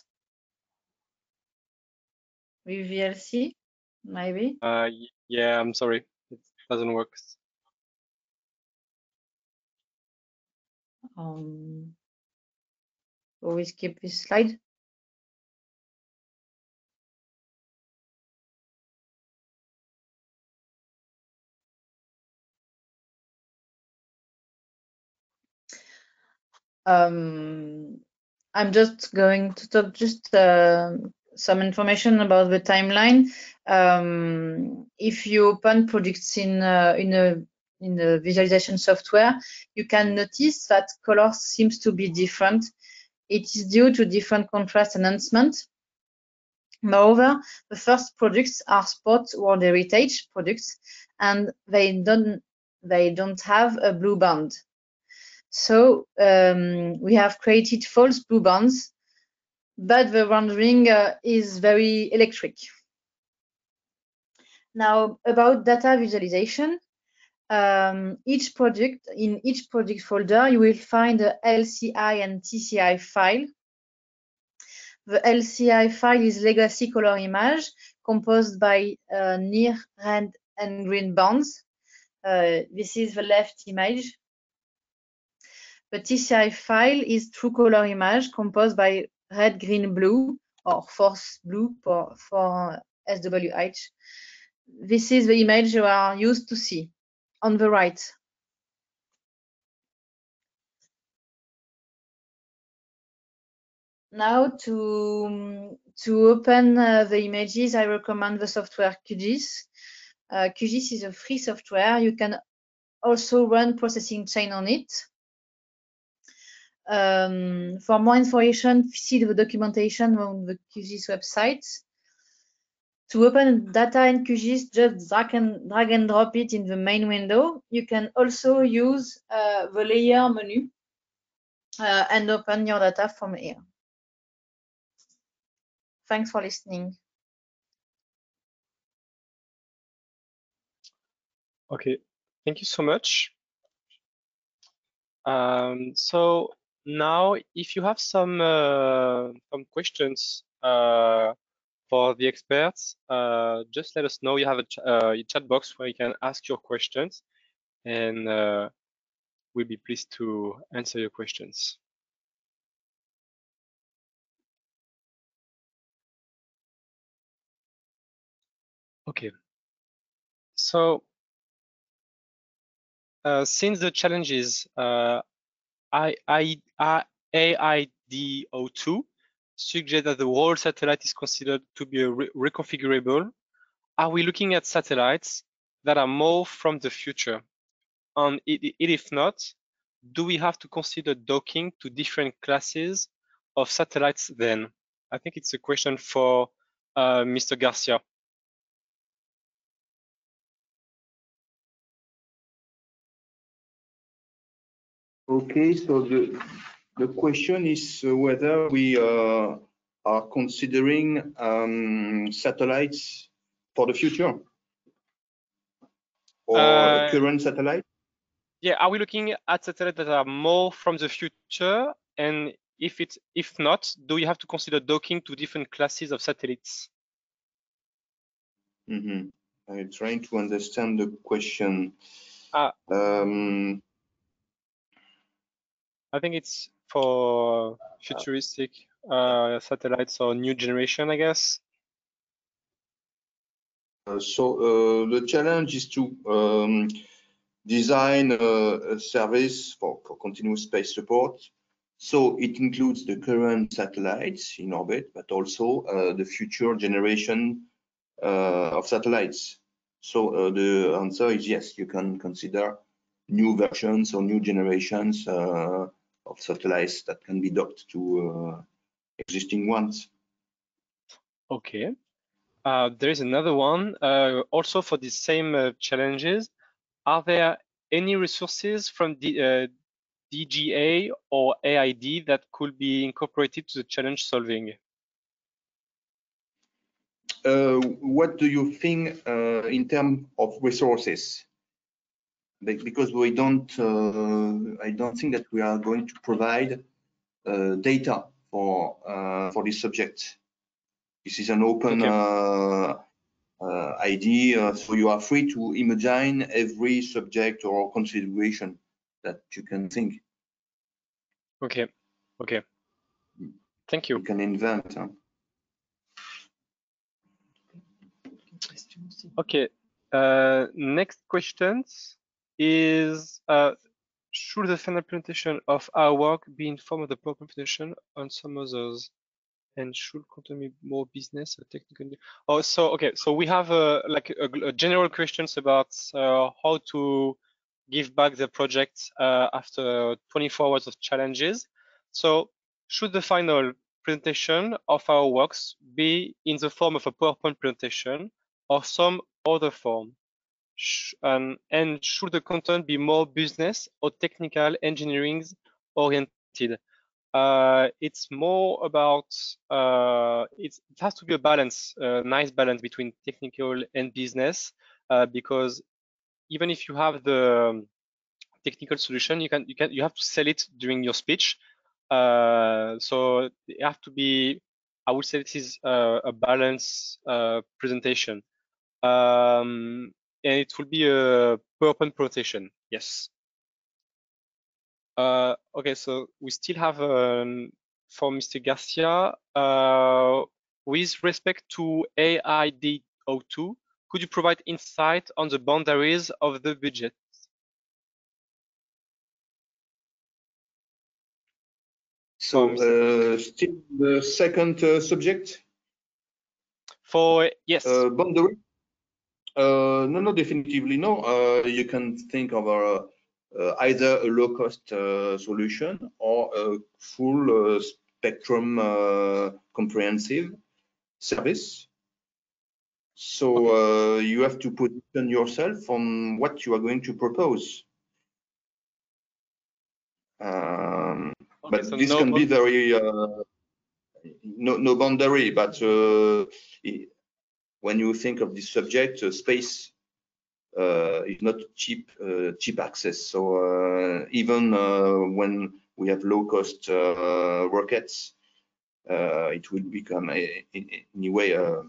With VLC, maybe. Yeah, I'm sorry, it doesn't work. So we skip this slide. I'm just going to talk just some information about the timeline. If you open products in the visualization software, you can notice that color seems to be different. It is due to different contrast enhancement. Moreover, the first products are Spot World Heritage products, and they don't have a blue band. So we have created false blue bands, but the rendering is very electric. Now, about data visualization, in each project folder, you will find a LCI and TCI file. The LCI file is legacy color image composed by near red and green bands. This is the left image. The TCI file is true color image composed by red, green, blue, or force blue for SWH. This is the image you are used to see on the right. Now to To open the images, I recommend the software QGIS. QGIS is a free software. You can also run processing chain on it. For more information, see the documentation on the QGIS website. To open data in QGIS, just drag and drop it in the main window. You can also use the layer menu and open your data from here. Thanks for listening. Okay, thank you so much. So now, if you have some questions for the experts, just let us know. You have a chat box where you can ask your questions, and we'll be pleased to answer your questions. Okay. So since the challenges AID02 suggest that the whole satellite is considered to be reconfigurable, are we looking at satellites that are more from the future? And if not, do we have to consider docking to different classes of satellites then? I think it's a question for Mr. Garcia. Okay, so the question is whether we are considering satellites for the future or current satellite. Yeah, are we looking at satellites that are more from the future? And if not, do we have to consider docking to different classes of satellites? I'm trying to understand the question. I think it's for futuristic satellites or new generation, I guess. So the challenge is to design a service for continuous space support. So it includes the current satellites in orbit, but also the future generation of satellites. So the answer is yes, you can consider new versions or new generations of satellites that can be docked to existing ones. Okay. There is another one also for the same challenges. Are there any resources from the DGA or AID that could be incorporated to the challenge solving? What do you think in terms of resources? Because we don't, I don't think that we are going to provide data for this subject. This is an open idea, so you are free to imagine every subject or consideration that you can think. Okay. Okay. Thank you. You can invent. Huh? Okay. Next questions is should the final presentation of our work be in form of the PowerPoint presentation on some others, and should contain more business or technical? Oh, so okay. So we have like a general questions about how to give back the project after 24 hours of challenges. So should the final presentation of our works be in the form of a PowerPoint presentation or some other form? And should the content be more business or technical engineering oriented? It's more about it has to be a balance, a nice balance between technical and business, because even if you have the technical solution, you have to sell it during your speech. So it have to be, I would say, this is a balanced presentation. And it will be a PowerPoint presentation, yes. Okay, so we still have for Mr. Garcia, with respect to AID02, could you provide insight on the boundaries of the budget? So still the second subject? For yes. Boundary? No, definitively no. You can think of either a low-cost solution or a full spectrum comprehensive service. So you have to position yourself on what you are going to propose. But So this no can be very no boundary. But when you think of this subject, space is not cheap access. So even when we have low-cost rockets, it will become anyway a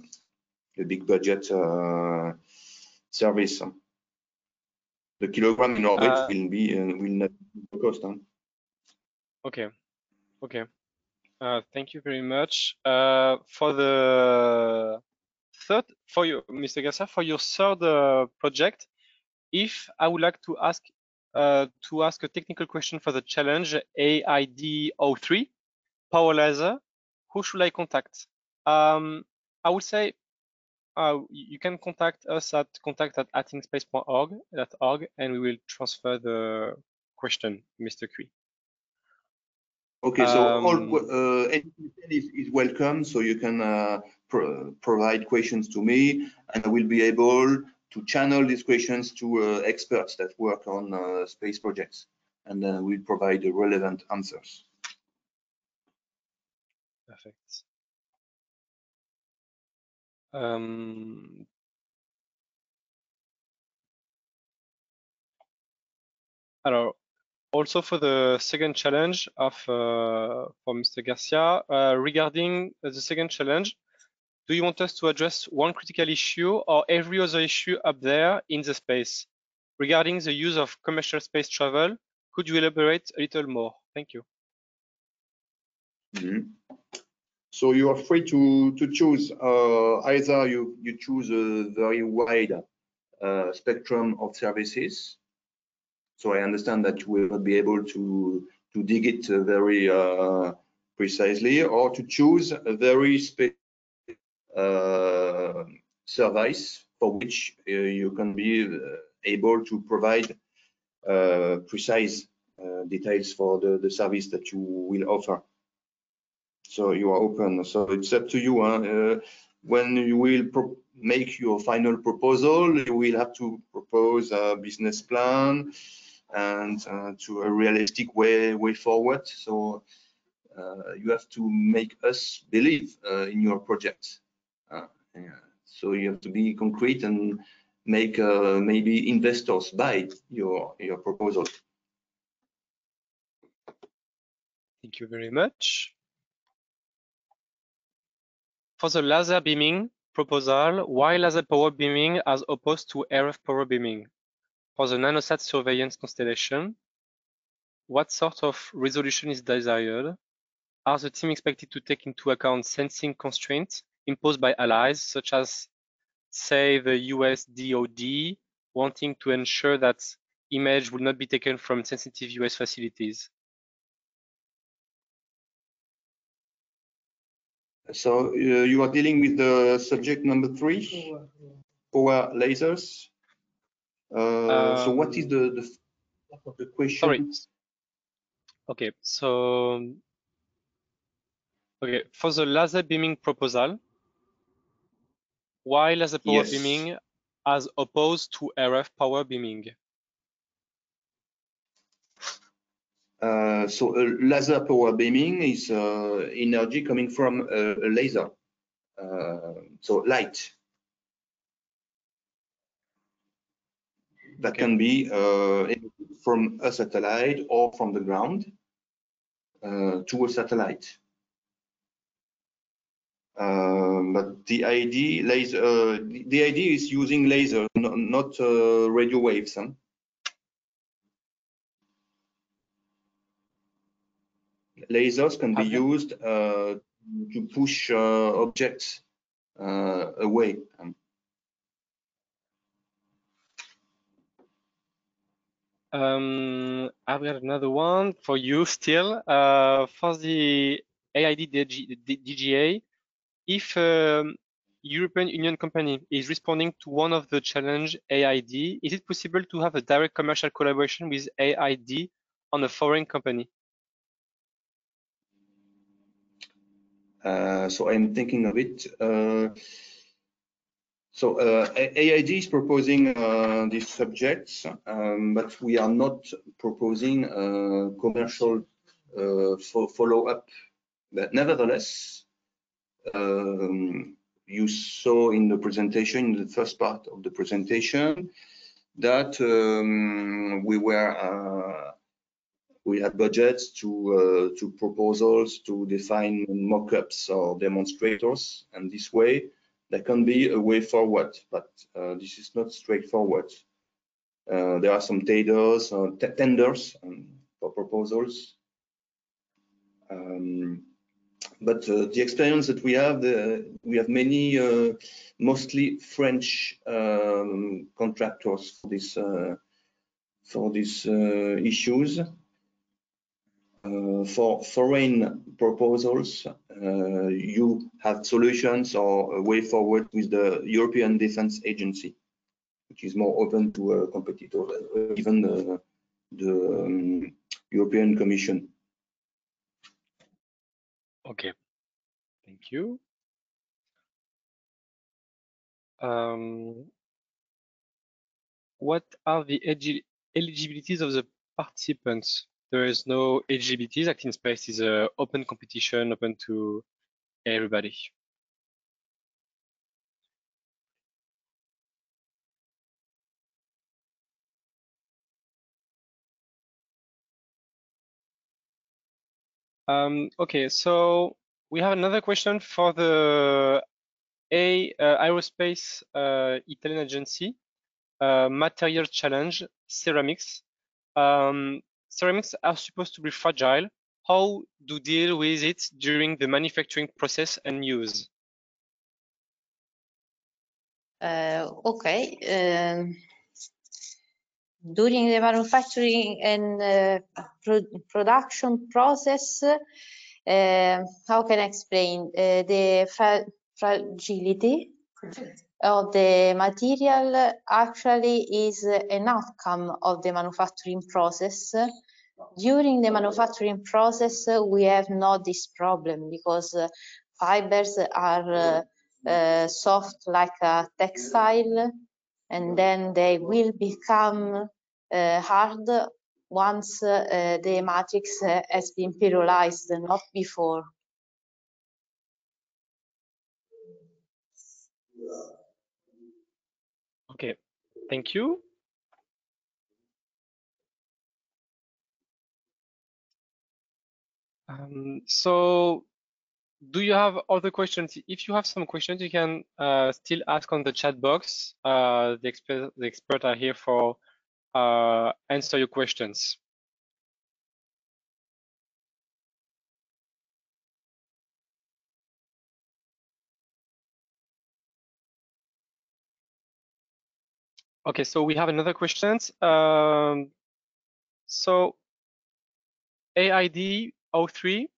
big budget service. The kilogram in orbit will not be cost. Okay. Thank you very much. For the third, for you, Mr. Garcia, for your third project, if I would like to ask a technical question for the challenge AID03 power laser, who should I contact? I would say you can contact us at contact@actinspace.org, and we will transfer the question, Mr. Kui. Okay, so any is welcome. So you can provide questions to me, and I will be able to channel these questions to experts that work on space projects, and then we'll provide the relevant answers. Perfect. Also for the second challenge of for Mr. Garcia, regarding the second challenge, do you want us to address one critical issue or every other issue up there in the space? Regarding the use of commercial space travel, could you elaborate a little more? Thank you. So you are free to choose. Either you choose a very wide spectrum of services. So I understand that you will not be able to dig it very precisely, or to choose a very specific service for which you can be able to provide precise details for the service that you will offer. So you are open. So it's up to you. When you will make your final proposal, you will have to propose a business plan and to a realistic way forward. So you have to make us believe in your project. So you have to be concrete and make maybe investors buy your proposal. Thank you very much. For the laser beaming proposal, why laser power beaming as opposed to RF power beaming? For the nanosat surveillance constellation, what sort of resolution is desired? Are the team expected to take into account sensing constraints imposed by allies, such as, say, the US DoD, wanting to ensure that image will not be taken from sensitive US facilities? So you are dealing with the subject number 3, power lasers. So what is the question? Sorry. Okay, so for the laser beaming proposal, why laser power beaming as opposed to RF power beaming? So laser power beaming is energy coming from a laser, so light. That can be from a satellite or from the ground to a satellite. But the idea is using lasers, not radio waves. Huh? Lasers can be used to push objects away. I've got another one for you still. For the AID DGA, if European Union company is responding to one of the challenge AID, is it possible to have a direct commercial collaboration with AID on a foreign company? So I'm thinking of it. AID is proposing these subjects, but we are not proposing commercial follow-up. But nevertheless, you saw in the presentation, in the first part of the presentation, that we had budgets to proposals to define mock-ups or demonstrators, and this way there can be a way forward, but this is not straightforward. There are some tenders for proposals. But the experience that we have many, mostly French contractors for these issues. For foreign proposals, you have solutions or a way forward with the European Defence Agency, which is more open to competitors, even the European Commission. Okay, thank you. What are the eligibilities of the participants? There is no eligibilities. ActinSpace is an open competition, open to everybody. Okay, so we have another question for the Aerospace Italian agency, material challenge, ceramics. Ceramics are supposed to be fragile. How to deal with it during the manufacturing process and use? Okay. During the manufacturing and production process, how can I explain? The fragility of the material actually is an outcome of the manufacturing process. During the manufacturing process, we have not this problem because fibers are soft like a textile, and then they will become hard once the matrix has been pyrolyzed, not before. Okay, thank you. So do you have other questions? If you have some questions, you can still ask on the chat box. The experts are here for answer your questions. Okay, so we have another question. So AID 03,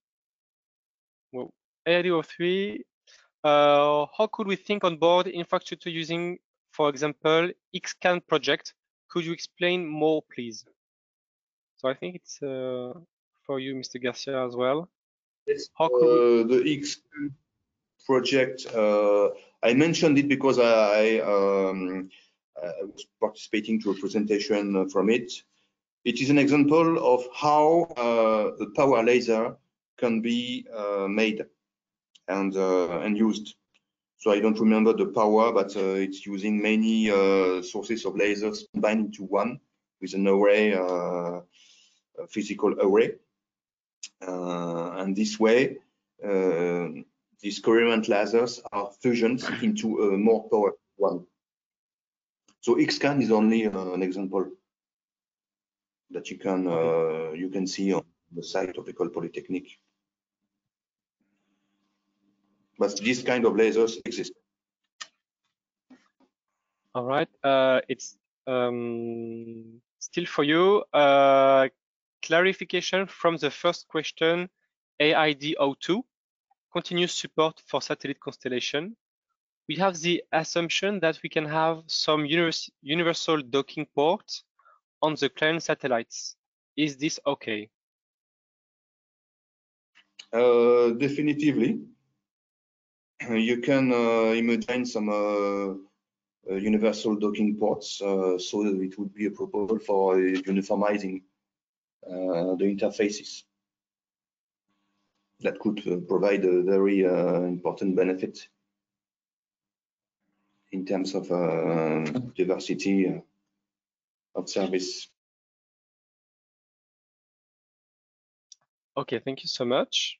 well, AID 03, how could we think on board infrastructure using, for example, XCAN project? Could you explain more, please? So I think it's for you, Mr. Garcia, as well. Yes, how could the XCAN project, I mentioned it because I was participating to a presentation from it. It is an example of how a power laser can be made and used. So I don't remember the power, but it's using many sources of lasers combined into one with an array, a physical array. And this way, these coherent lasers are fusions into a more powerful one. So XCAN is only an example that you can see on the site of École Polytechnique. But this kind of lasers exist. All right, it's still for you. Clarification from the first question, AID 02, continuous support for satellite constellation. we have the assumption that we can have some universal docking ports on the client satellites. Is this okay? Definitively. You can imagine some universal docking ports, so it would be a proposal for uniformizing the interfaces. That could provide a very important benefit in terms of diversity of service. Okay, thank you so much.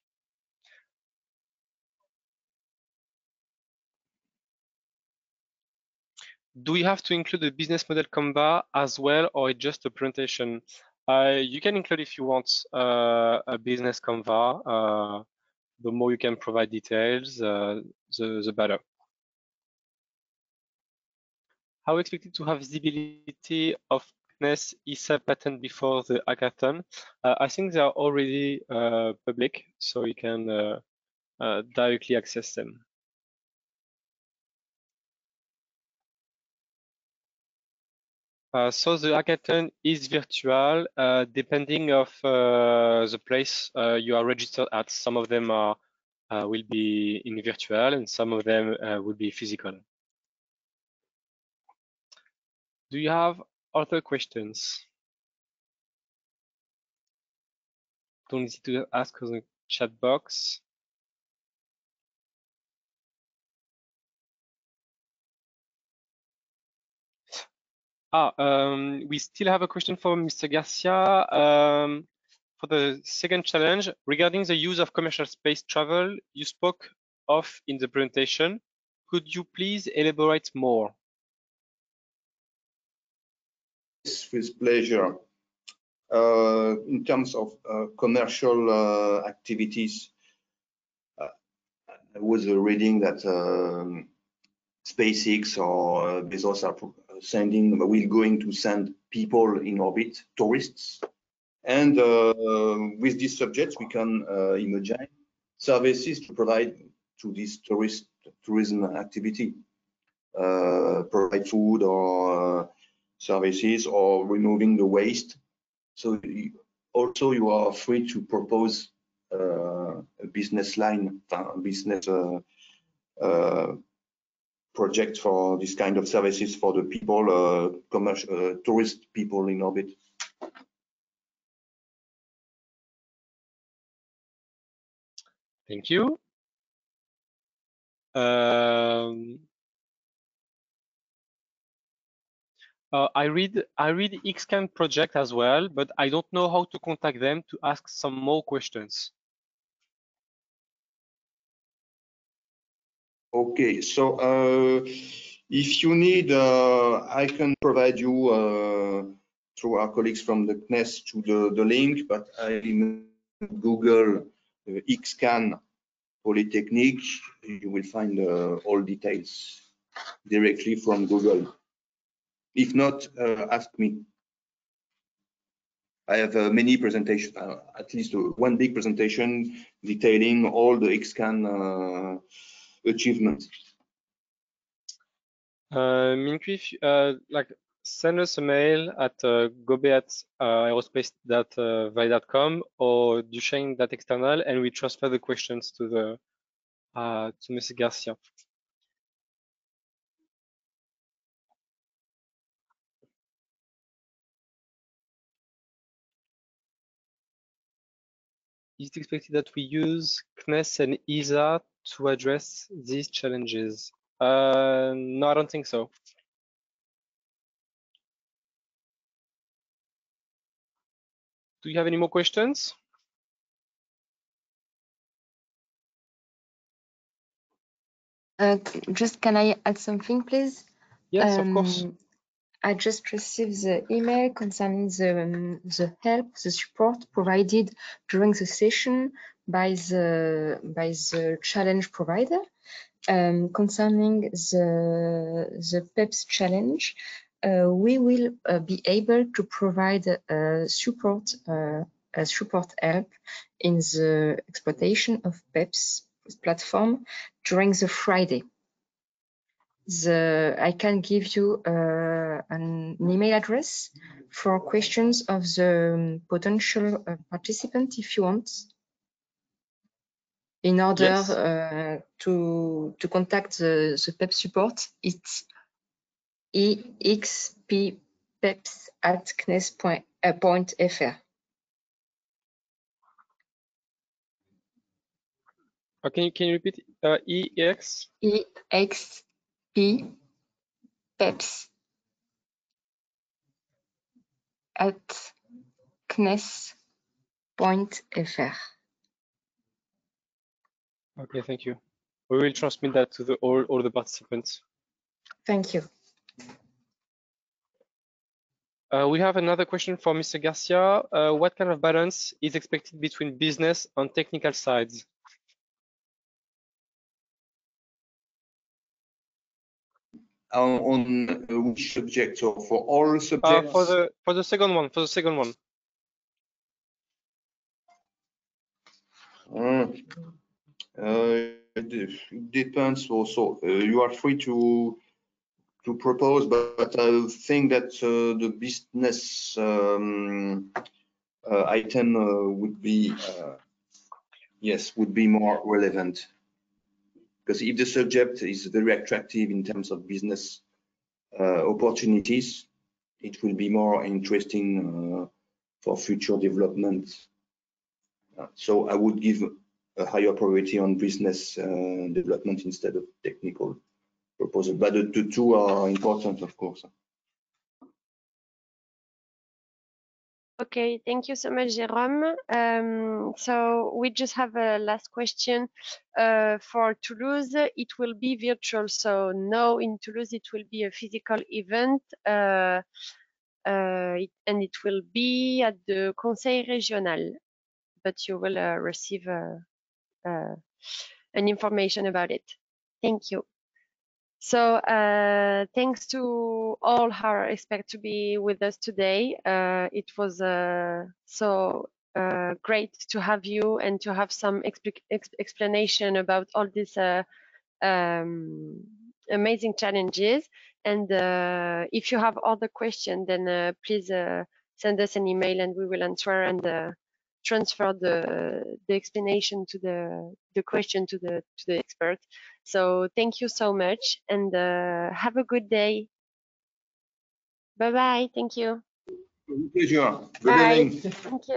Do we have to include the business model Canva as well, or it's just a presentation? You can include if you want a business Canva. The more you can provide details, the better. How expected to have visibility of CNES ESA patent before the hackathon? I think they are already public, so you can directly access them. So the hackathon is virtual, depending of the place you are registered at. Some of them are will be in virtual, and some of them will be physical. Do you have other questions? Don't need to ask in the chat box. We still have a question from Mr. Garcia. For the second challenge, regarding the use of commercial space travel, you spoke of in the presentation. Could you please elaborate more? Yes, with pleasure. In terms of commercial activities, I was reading that SpaceX or Bezos are going to send people in orbit, tourists. And with these subjects, we can imagine services to provide to this tourism activity, provide food or services or removing the waste. So also you are free to propose a business line, business project for this kind of services for the people, commercial tourist people in orbit. Thank you. I read XCAN project as well, but I don't know how to contact them to ask some more questions. Okay, so if you need, I can provide you through our colleagues from the CNES to the link, but I Google XCAN Polytechnic, you will find all details directly from Google. If not, ask me. I have many presentations, at least one big presentation detailing all the XCAN achievements. Like send us a mail at gobe@aerospace.vai.com or duchesne.external, and we transfer the questions to the to Mr. Garcia. Is it expected that we use CNES and ESA to address these challenges? No, I don't think so. Do you have any more questions? Just can I add something, please? Yes, of course. I just received the email concerning the help, the support provided during the session by the challenge provider concerning the PEPS challenge. We will be able to provide support help in the exploitation of PEPS platform during the Friday. I can give you an email address for questions of the potential participant if you want, in order Yes. to contact the PEP support. It's exppeps@cnes.fr. Can you repeat? exppeps@cnes.fr. Okay, thank you. We will transmit that to all the participants. Thank you. We have another question for Mr. Garcia. What kind of balance is expected between business and technical sides? On which subject? So for all subjects? For the second one. It depends also. You are free to propose, but I think that the business item would be more relevant, because if the subject is very attractive in terms of business opportunities, it will be more interesting for future development. So I would give a higher priority on business development instead of technical proposal, but the two are important, of course. Okay, thank you so much, Jerome. So we just have a last question. For Toulouse, it will be virtual. So no, in Toulouse, it will be a physical event, and it will be at the Conseil Régional, but you will receive an information about it. Thank you. So thanks to all our experts to be with us today. It was so great to have you and to have some explanation about all these amazing challenges. And if you have other questions, then please send us an email and we will answer and transfer the explanation to the question to the expert. So thank you so much and have a good day. Bye bye. Thank you. Pleasure. Good Bye. evening. Thank you.